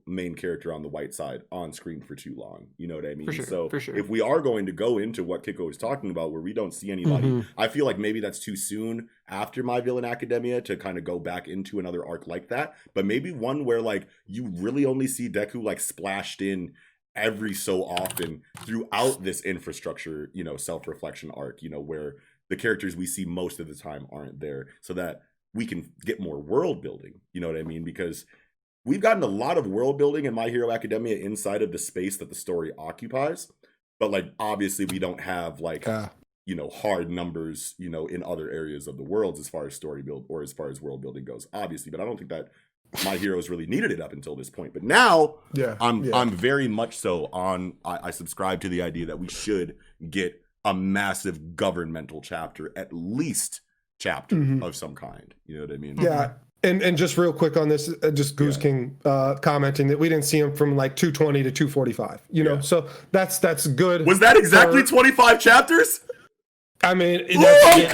main character on the white side on screen for too long. You know what I mean? For sure. If we are going to go into what Kiko is talking about, where we don't see anybody, I feel like maybe that's too soon after My Villain Academia to kind of go back into another arc like that. But maybe one where like you really only see Deku like splashed in every so often throughout this infrastructure, self-reflection arc, where the characters we see most of the time aren't there, so that we can get more world building. You know what I mean? Because we've gotten a lot of world building in My Hero Academia inside of the space that the story occupies. But like, obviously we don't have like, hard numbers, in other areas of the world as far as story build or as far as world building goes, obviously. But I don't think that My Heroes really needed it up until this point. But now I'm very much so on, I subscribe to the idea that we should get a massive governmental chapter, at least chapter of some kind. You know what I mean? Yeah. And just real quick on this, just Goose King commenting that we didn't see him from like 220 to 245, so that's good. Was that exactly 25 chapters? I mean,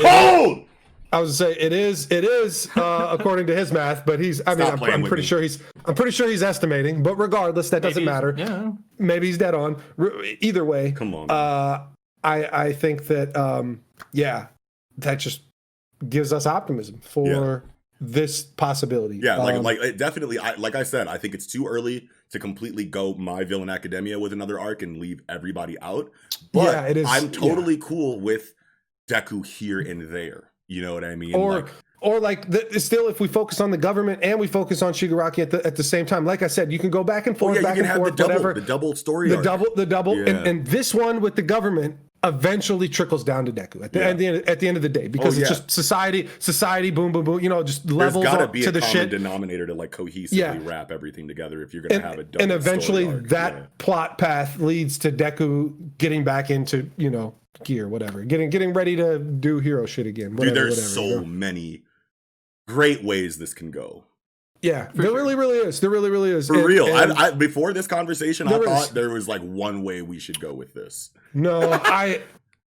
cold! I was gonna say it is according to his math, but I'm pretty sure he's estimating, but regardless, that doesn't matter. Yeah. Maybe he's dead on. Either way. Come on. I think that that just gives us optimism for this possibility. Yeah, like definitely. Like I said, I think it's too early to completely go My Villain Academia with another arc and leave everybody out. But it is, I'm totally cool with Deku here and there. You know what I mean? Still, if we focus on the government and we focus on Shigaraki at the same time, like I said, you can go back and forth, the double story, the double, and this one with the government eventually trickles down to Deku at the end of the day, because it's just society, boom, boom, boom. Just levels up to the shit. There's got to be a common denominator to like cohesively wrap everything together if you're going to have a double. And eventually story arc. that plot path leads to Deku getting back into gear, whatever, getting ready to do hero shit again. Whatever, Dude, there's so many great ways this can go. Yeah, there really is. There really is. For real. I before this conversation, I thought there was like one way we should go with this. No, I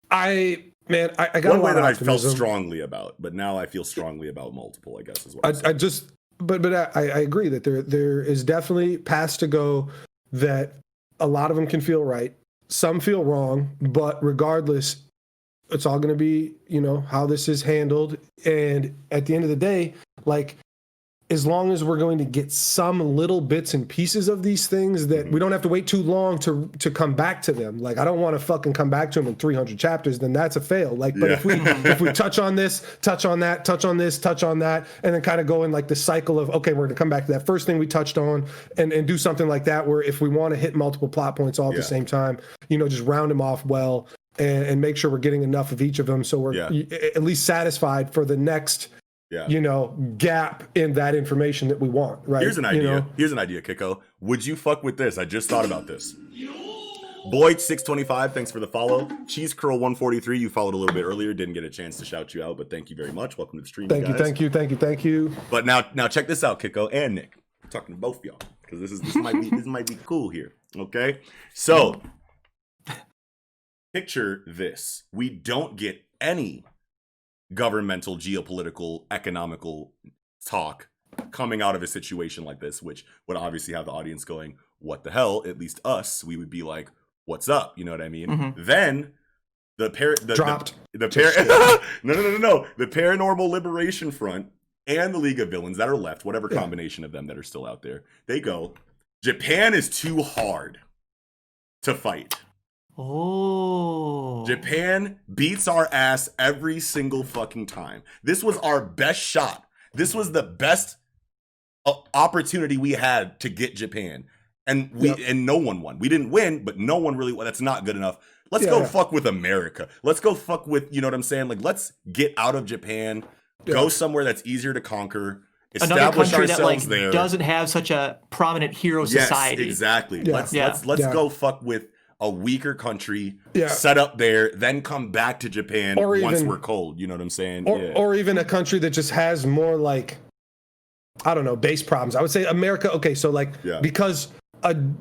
got one way that I felt strongly about, but now I feel strongly about multiple, I guess is what I agree that there is definitely paths to go that a lot of them can feel right. Some feel wrong, but regardless, it's all going to be, how this is handled. And at the end of the day, like, as long as we're going to get some little bits and pieces of these things, that we don't have to wait too long to come back to them. Like, I don't want to fucking come back to them in 300 chapters, then that's a fail. Like, but if we touch on this, touch on that, touch on this, touch on that, and then kind of go in like the cycle of, okay, we're going to come back to that first thing we touched on and do something like that, where if we want to hit multiple plot points all at the same time, just round them off well and make sure we're getting enough of each of them, so we're at least satisfied for the next gap in that information that we want, right? Here's an idea. Here's an idea, Kiko. Would you fuck with this? I just thought about this. Boyd625, thanks for the follow. Cheese Curl 143, you followed a little bit earlier. Didn't get a chance to shout you out, but thank you very much. Welcome to the stream, guys. Thank you. But now check this out, Kiko and Nick. I'm talking to both of y'all because this might be cool here. Okay, so picture this: we don't get any governmental, geopolitical, economical talk coming out of a situation like this, which would obviously have the audience going, what the hell? At least us, we would be like, what's up? You know what I mean? Then the Paranormal Liberation Front and the League of Villains that are left, whatever combination of them that are still out there, they go, Japan is too hard to fight. Oh. Japan beats our ass every single fucking time. This was our best shot. This was the best opportunity we had to get Japan. And and no one won. We didn't win, but no one really won. That's not good enough. Let's go fuck with America. Let's go fuck with, you know what I'm saying? Like, let's get out of Japan, go somewhere that's easier to conquer, establish country ourselves that, there. Doesn't have such a prominent hero society. Exactly. Let's go fuck with a weaker country, set up there, then come back to Japan once we're cold. You know what I'm saying? Or even a country that just has more, like, I don't know, base problems. I would say America. Okay, so like because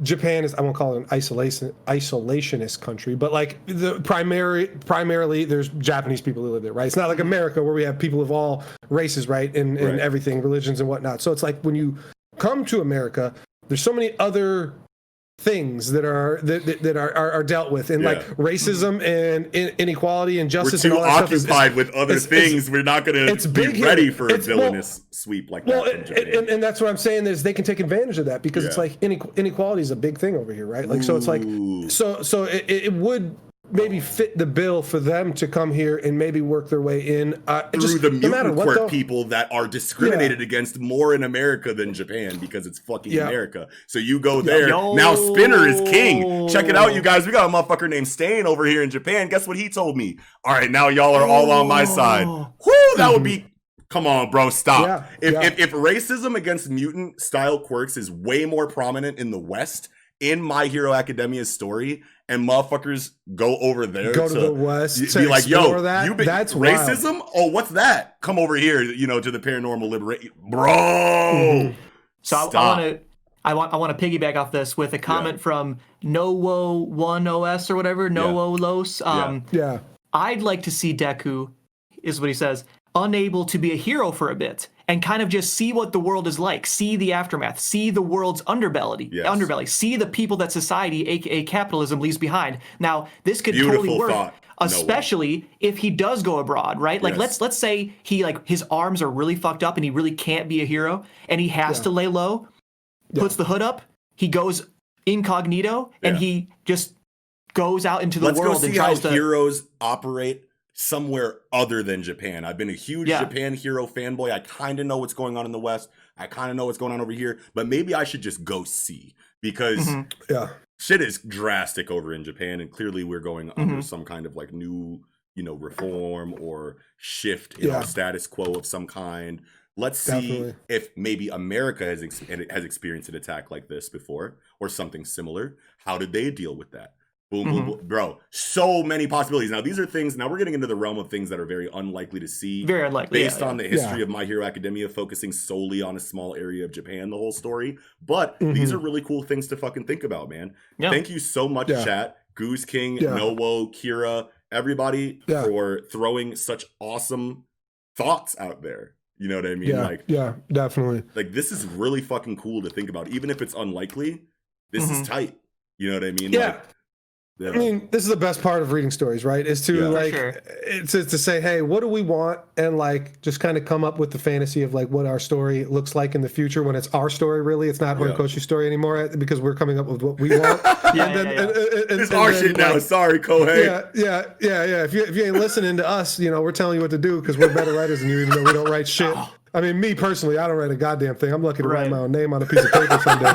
Japan is, I won't call it an isolationist country, but like the primarily there's Japanese people who live there, right? It's not like America where we have people of all races, right? And everything, religions and whatnot. So it's like when you come to America, there's so many other things that are dealt with, and like racism and inequality and justice. We're too and all that occupied with other things. We're not going to be ready for a villainous sweep like that. And that's what I'm saying is they can take advantage of that because it's like inequality is a big thing over here, right? Like so it's like so it would maybe fit the bill for them to come here and maybe work their way in through the mutant quirk people that are discriminated against more in America than Japan because it's fucking America. So you go there. Now Spinner is king. Check it out, you guys. We got a motherfucker named Stain over here in Japan. Guess what he told me? All right, now y'all are all on my side. Whoo, that would be... Come on, bro, stop. If racism against mutant style quirks is way more prominent in the West in My Hero Academia's story, and motherfuckers go over there to the West be like, yo, that's racism? Wild. Oh, what's that? Come over here, you know, to the Paranormal Liberation. Bro! So I want to piggyback off this with a comment from Nowo1OS or whatever, Nowo-Los. I'd like to see Deku, is what he says, unable to be a hero for a bit and kind of just see what the world is like, see the aftermath, see the world's underbelly, see the people that society, aka capitalism, leaves behind. Now, this could totally work, especially if he does go abroad, right? Like let's say he his arms are really fucked up and he really can't be a hero and he has to lay low, puts the hood up, he goes incognito and he just goes out into the world and tries to... Let's go see how heroes operate somewhere other than Japan. I've been a huge Japan hero fanboy. I kind of know what's going on in the West. I kind of know what's going on over here, but maybe I should just go see because shit is drastic over in Japan, and clearly we're going under some kind of like new, you know, reform or shift in our status quo of some kind. Let's see if maybe America has experienced an attack like this before or something similar. How did they deal with that? Boom, boom, boom. Bro, so many possibilities. Now, these are things, now we're getting into the realm of things that are very unlikely to see. Very unlikely. Based on the history of My Hero Academia, focusing solely on a small area of Japan, the whole story. But these are really cool things to fucking think about, man. Yeah. Thank you so much, chat. Goose King, Nowo, Kira, everybody for throwing such awesome thoughts out there. You know what I mean? Yeah, definitely. Like, this is really fucking cool to think about. Even if it's unlikely, this is tight. You know what I mean? Yeah. I mean, this is the best part of reading stories, right? Is to it's to say, hey, what do we want, and like just kind of come up with the fantasy of like what our story looks like in the future when it's our story. Really, it's not Horikoshi's story anymore because we're coming up with what we want. It's our shit now. Sorry, Kohei. Yeah. If you ain't listening to us, you know, we're telling you what to do because we're better writers than you, even though we don't write shit. I mean, me personally, I don't write a goddamn thing. I'm lucky to write my own name on a piece of paper someday.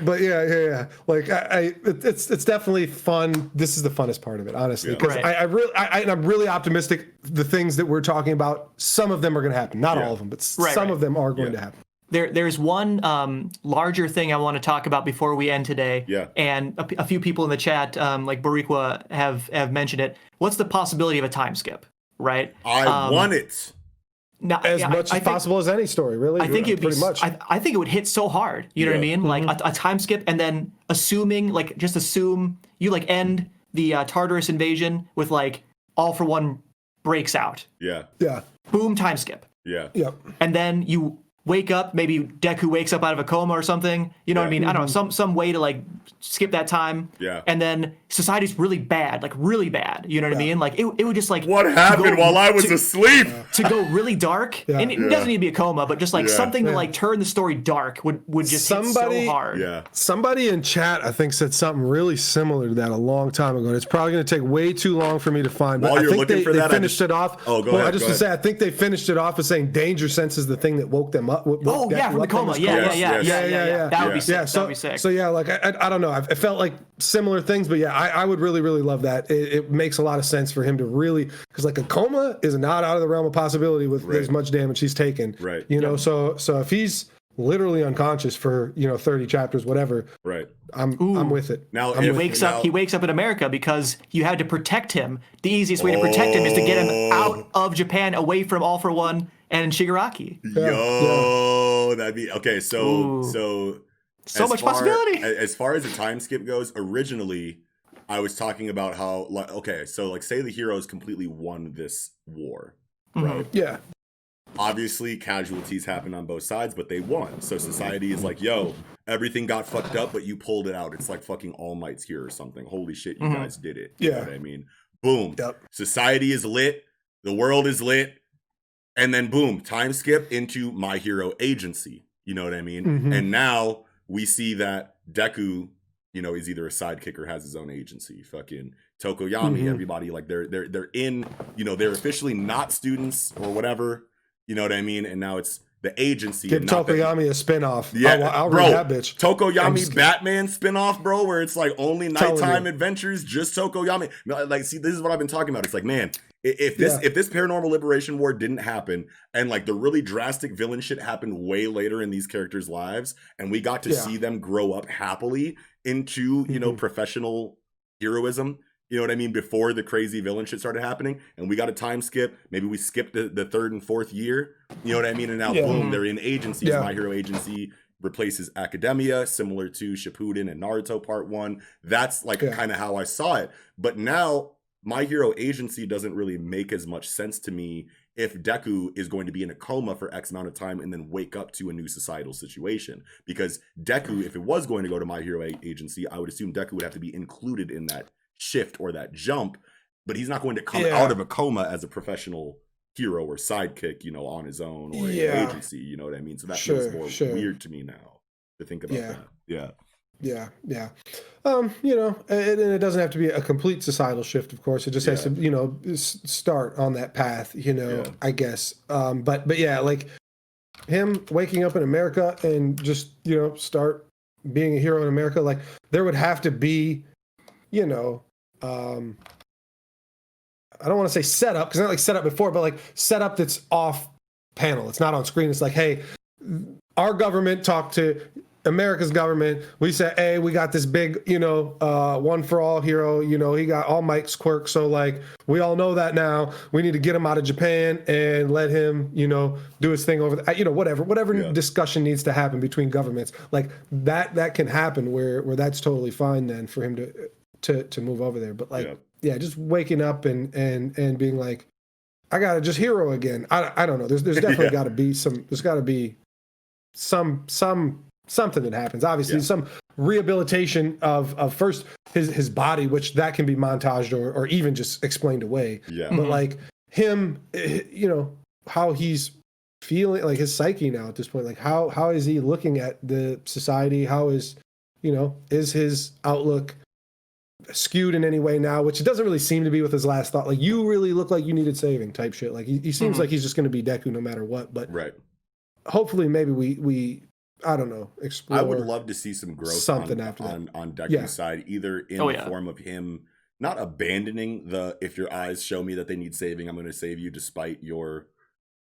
But yeah. Like, it's definitely fun. This is the funnest part of it, honestly, because I'm really optimistic. The things that we're talking about, some of them are going to happen. Not all of them, but some of them are going to happen. There's one larger thing I want to talk about before we end today. Yeah. And a few people in the chat, like Barikwa, have mentioned it. What's the possibility of a time skip? Right. I want it. Now, as much as possible as any story, really. I think it'd pretty much. I think it would hit so hard. You know what I mean? Like a time skip, and then assume you like end the Tartarus invasion with like All for One breaks out. Yeah. Boom, time skip. Yeah. And then you wake up, maybe Deku wakes up out of a coma or something. You know what I mean? I don't know, some way to like skip that time. Yeah. And then society's really bad, like really bad. You know what I mean? Like it would just like what happened while I was asleep? To go really dark. And it doesn't need to be a coma, but just like something to like turn the story dark would just hit so hard. Yeah. Somebody in chat I think said something really similar to that a long time ago. And it's probably going to take way too long for me to find. But While I you're think looking for they that, finished it off. Oh, go ahead. I just want to say I think they finished it off with saying danger sense is the thing that woke them up. From the coma. Yeah. That would be sick. That would be sick. So yeah, like I don't know. It felt like similar things, but yeah, I would really love that. It makes a lot of sense for him to really, because like a coma is not out of the realm of possibility with as much damage he's taken. Right. You know, so if he's literally unconscious for 30 chapters, whatever. Right. I'm with it. Now he wakes up in America because you had to protect him. The easiest way to protect him is to get him out of Japan, away from All for One and Shigaraki. That'd be okay. So much possibility. As far as the time skip goes, originally I was talking about how say the heroes completely won this war, right? Yeah. Obviously, casualties happen on both sides, but they won. So society is like, yo, everything got fucked up, but you pulled it out. It's like fucking All Might's here or something. Holy shit, you guys did it. You know what I mean? Boom. Yep. Society is lit. The world is lit. And then boom, time skip into My Hero Agency. You know what I mean? Mm-hmm. And now we see that Deku, is either a sidekick or has his own agency. Fucking Tokoyami, everybody, like they're in, they're officially not students or whatever. You know what I mean? And now it's the agency. Give Tokoyami a spinoff. Yeah, I'll read that bitch. Tokoyami Batman spinoff, bro, where it's like only nighttime adventures, just Tokoyami. Like, see, this is what I've been talking about. It's like, man, if this Paranormal Liberation War didn't happen, and like the really drastic villain shit happened way later in these characters' lives, and we got to see them grow up happily into, professional heroism. You know what I mean? Before the crazy villain shit started happening, and we got a time skip. Maybe we skipped the third and fourth year. You know what I mean? And now, boom, they're in agencies. My Hero Agency replaces Academia, similar to Shippuden and Naruto Part 1. That's like kind of how I saw it. But now, My Hero Agency doesn't really make as much sense to me if Deku is going to be in a coma for X amount of time and then wake up to a new societal situation. Because Deku, if it was going to go to My Hero Agency, I would assume Deku would have to be included in that shift or that jump, but he's not going to come out of a coma as a professional hero or sidekick, on his own or in an agency, you know what I mean? So that feels more weird to me now to think about that. Yeah. And it doesn't have to be a complete societal shift, of course. It just has to, start on that path, I guess. But yeah, like him waking up in America and just, start being a hero in America, like there would have to be, I don't want to say setup because not like set up before, but like setup that's off panel. It's not on screen. It's like, hey, our government talked to America's government. We said, hey, we got this big, one for all hero. He got all Mike's quirks. So like, we all know that now. We need to get him out of Japan and let him, do his thing over there. Whatever discussion needs to happen between governments, like that can happen where that's totally fine then for him to move over there. But like, just waking up and being like, I gotta just hero again. I don't know. There's definitely got to be there's got to be something that happens. Obviously, some rehabilitation of first his body, which that can be montaged or even just explained away. Yeah. But like him, how he's feeling, like his psyche now at this point, like how is he looking at the society? How is his outlook skewed in any way now, which it doesn't really seem to be with his last thought. Like, you really look like you needed saving type shit. Like he seems like he's just going to be Deku no matter what. But hopefully maybe we I don't know, explore. I would love to see some growth on Deku's side, either in the form of him not abandoning if your eyes show me that they need saving, I'm going to save you despite your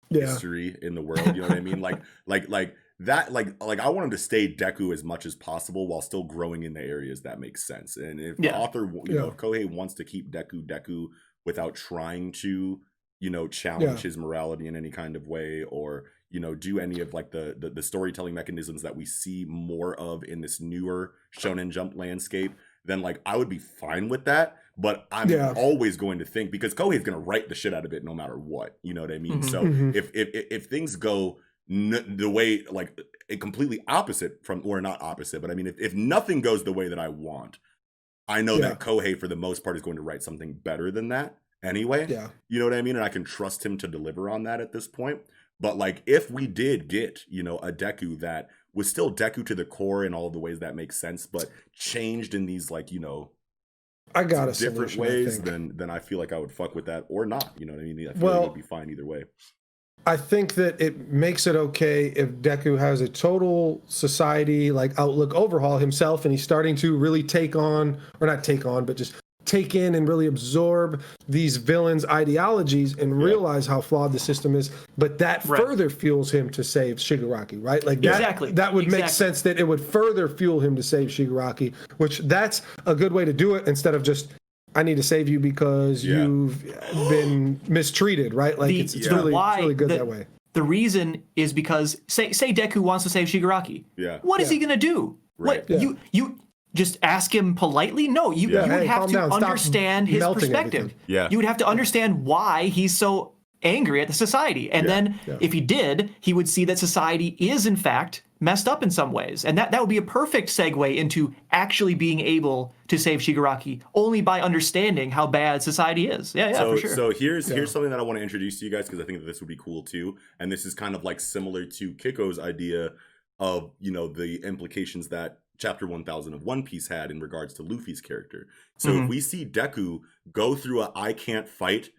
history in the world. You know what I mean? Like that, like I want him to stay Deku as much as possible while still growing in the areas that make sense. And if the author, if Kohei wants to keep Deku without trying to, challenge his morality in any kind of way, or do any of like the storytelling mechanisms that we see more of in this newer Shonen Jump landscape, then like I would be fine with that. But I'm always going to think, because Kohei's going to write the shit out of it no matter what. You know what I mean? So if things go the way, like a completely opposite from, or not opposite, but I mean, if nothing goes the way that I want, I know that Kohei for the most part is going to write something better than that anyway. Yeah. You know what I mean? And I can trust him to deliver on that at this point. But like, if we did get, you know, a Deku that was still Deku to the core in all of the ways that makes sense, but changed in these, like, you know, I got a different solution, ways, then I feel like I would fuck with that or not. You know what I mean? I feel like it would be fine either way. I think that it makes it okay if Deku has a total society like outlook overhaul himself, and he's starting to really take on, or not take on, but just take in and really absorb these villains' ideologies and realize how flawed the system is. But that further fuels him to save Shigaraki, right? Like that would make sense, that it would further fuel him to save Shigaraki, which that's a good way to do it, instead of just, I need to save you because you've been mistreated, right? Like it's really good that way. The reason is because say Deku wants to save Shigaraki. Yeah. What is he gonna do? Right. What you just ask him politely? No, you would have to understand his perspective. Everything. Yeah. You would have to understand why he's so angry at the society. And then if he did, he would see that society is in fact messed up in some ways. And that would be a perfect segue into actually being able to save Shigaraki only by understanding how bad society is. Yeah, for sure. So here's something that I want to introduce to you guys, because I think that this would be cool too. And this is kind of like similar to Kiko's idea of, you know, the implications that Chapter 1000 of One Piece had in regards to Luffy's character. So if we see Deku go through a I can't fight,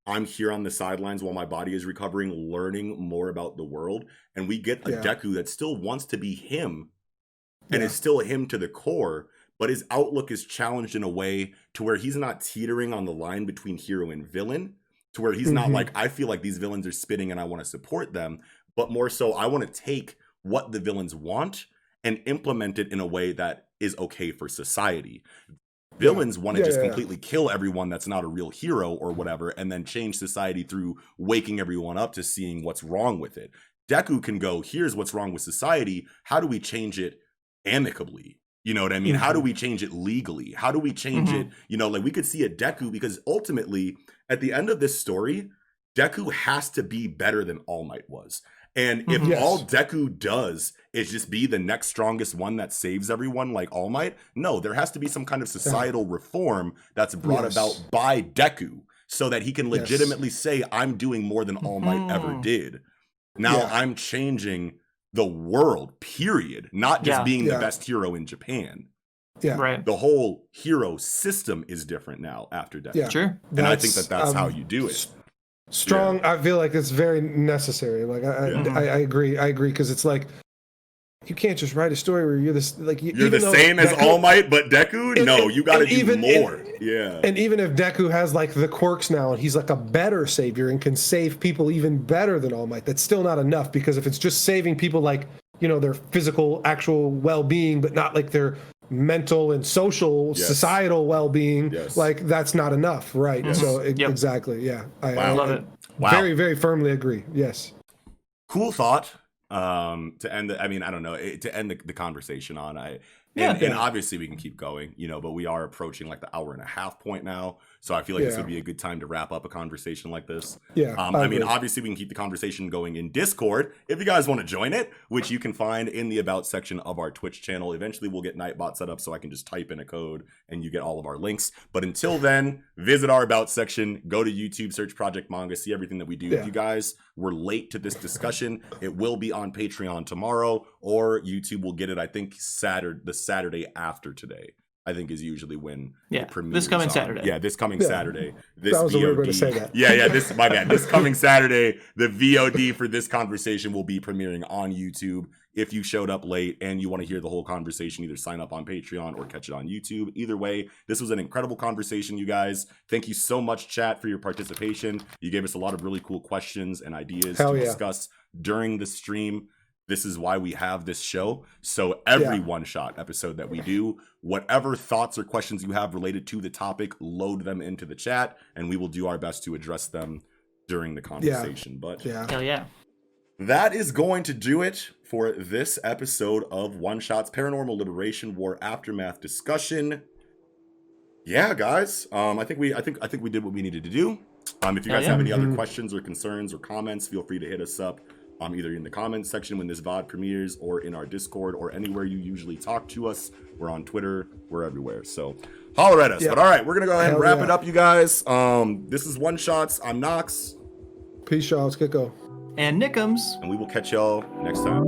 I'm here on the sidelines while my body is recovering, learning more about the world, and we get a Deku that still wants to be him and is still him to the core, but his outlook is challenged in a way to where he's not teetering on the line between hero and villain, to where he's not like, I feel like these villains are spitting and I want to support them, but more so I want to take what the villains want and implement it in a way that is okay for society. Villains want to just completely kill everyone that's not a real hero or whatever, and then change society through waking everyone up to seeing what's wrong with it. Deku can go, here's what's wrong with society. How do we change it amicably? You know what I mean? How do we change it legally? How do we change it? You know, like we could see a Deku, because ultimately at the end of this story, Deku has to be better than All Might was. And if all Deku does is just be the next strongest one that saves everyone like All Might, no, there has to be some kind of societal reform that's brought about by Deku, so that he can legitimately say, I'm doing more than All Might ever did. Now I'm changing the world, period, not just being the best hero in Japan. Yeah. Right. The whole hero system is different now after Deku. Yeah. Sure. And I think that's how you do it. Strong. I feel like it's very necessary. Like I agree, because it's like, you can't just write a story where you're this, like, you're the same as All Might but Deku. No, you got to do more. And even if Deku has like the quirks now, and he's like a better savior and can save people even better than All Might, that's still not enough, because if it's just saving people, like, you know, their physical actual well-being, but not like their mental and social societal well-being, like that's not enough, right? So exactly, I love it. Very, very firmly agree. Yes. Cool thought. To end I mean, I don't know, to end the conversation on. And obviously we can keep going, you know, but we are approaching like the hour and a half point now. So I feel like this would be a good time to wrap up a conversation like this. I mean, obviously we can keep the conversation going in Discord if you guys want to join it, which you can find in the About section of our Twitch channel. Eventually we'll get Nightbot set up so I can just type in a code and you get all of our links. But until then, visit our About section, go to YouTube, search Project Manga, see everything that we do. If you guys were late to this discussion, it will be on Patreon tomorrow, or YouTube will get it, I think, the Saturday after today, I think, is usually when it premieres. This coming Saturday. Yeah, this coming Saturday. This that was VOD. a weird way to say that. This my bad. This coming Saturday, the VOD for this conversation will be premiering on YouTube. If you showed up late and you want to hear the whole conversation, either sign up on Patreon or catch it on YouTube. Either way, this was an incredible conversation, you guys. Thank you so much, chat, for your participation. You gave us a lot of really cool questions and ideas to discuss during the stream. This is why we have this show. So every one-shot episode that we do, whatever thoughts or questions you have related to the topic, load them into the chat, and we will do our best to address them during the conversation. But hell yeah. That is going to do it for this episode of One Shot's Paranormal Liberation War Aftermath discussion. yeah, guys, I think we did what we needed to do. If you guys have any other questions or concerns or comments, feel free to hit us up either in the comments section when this VOD premieres or in our Discord or anywhere you usually talk to us. We're on Twitter. We're everywhere. So holler at us. But all right, we're going to go ahead and wrap it up, you guys. This is One Shots. I'm Knox. Peace, y'all. It's Kiko. And Nickums. And we will catch y'all next time.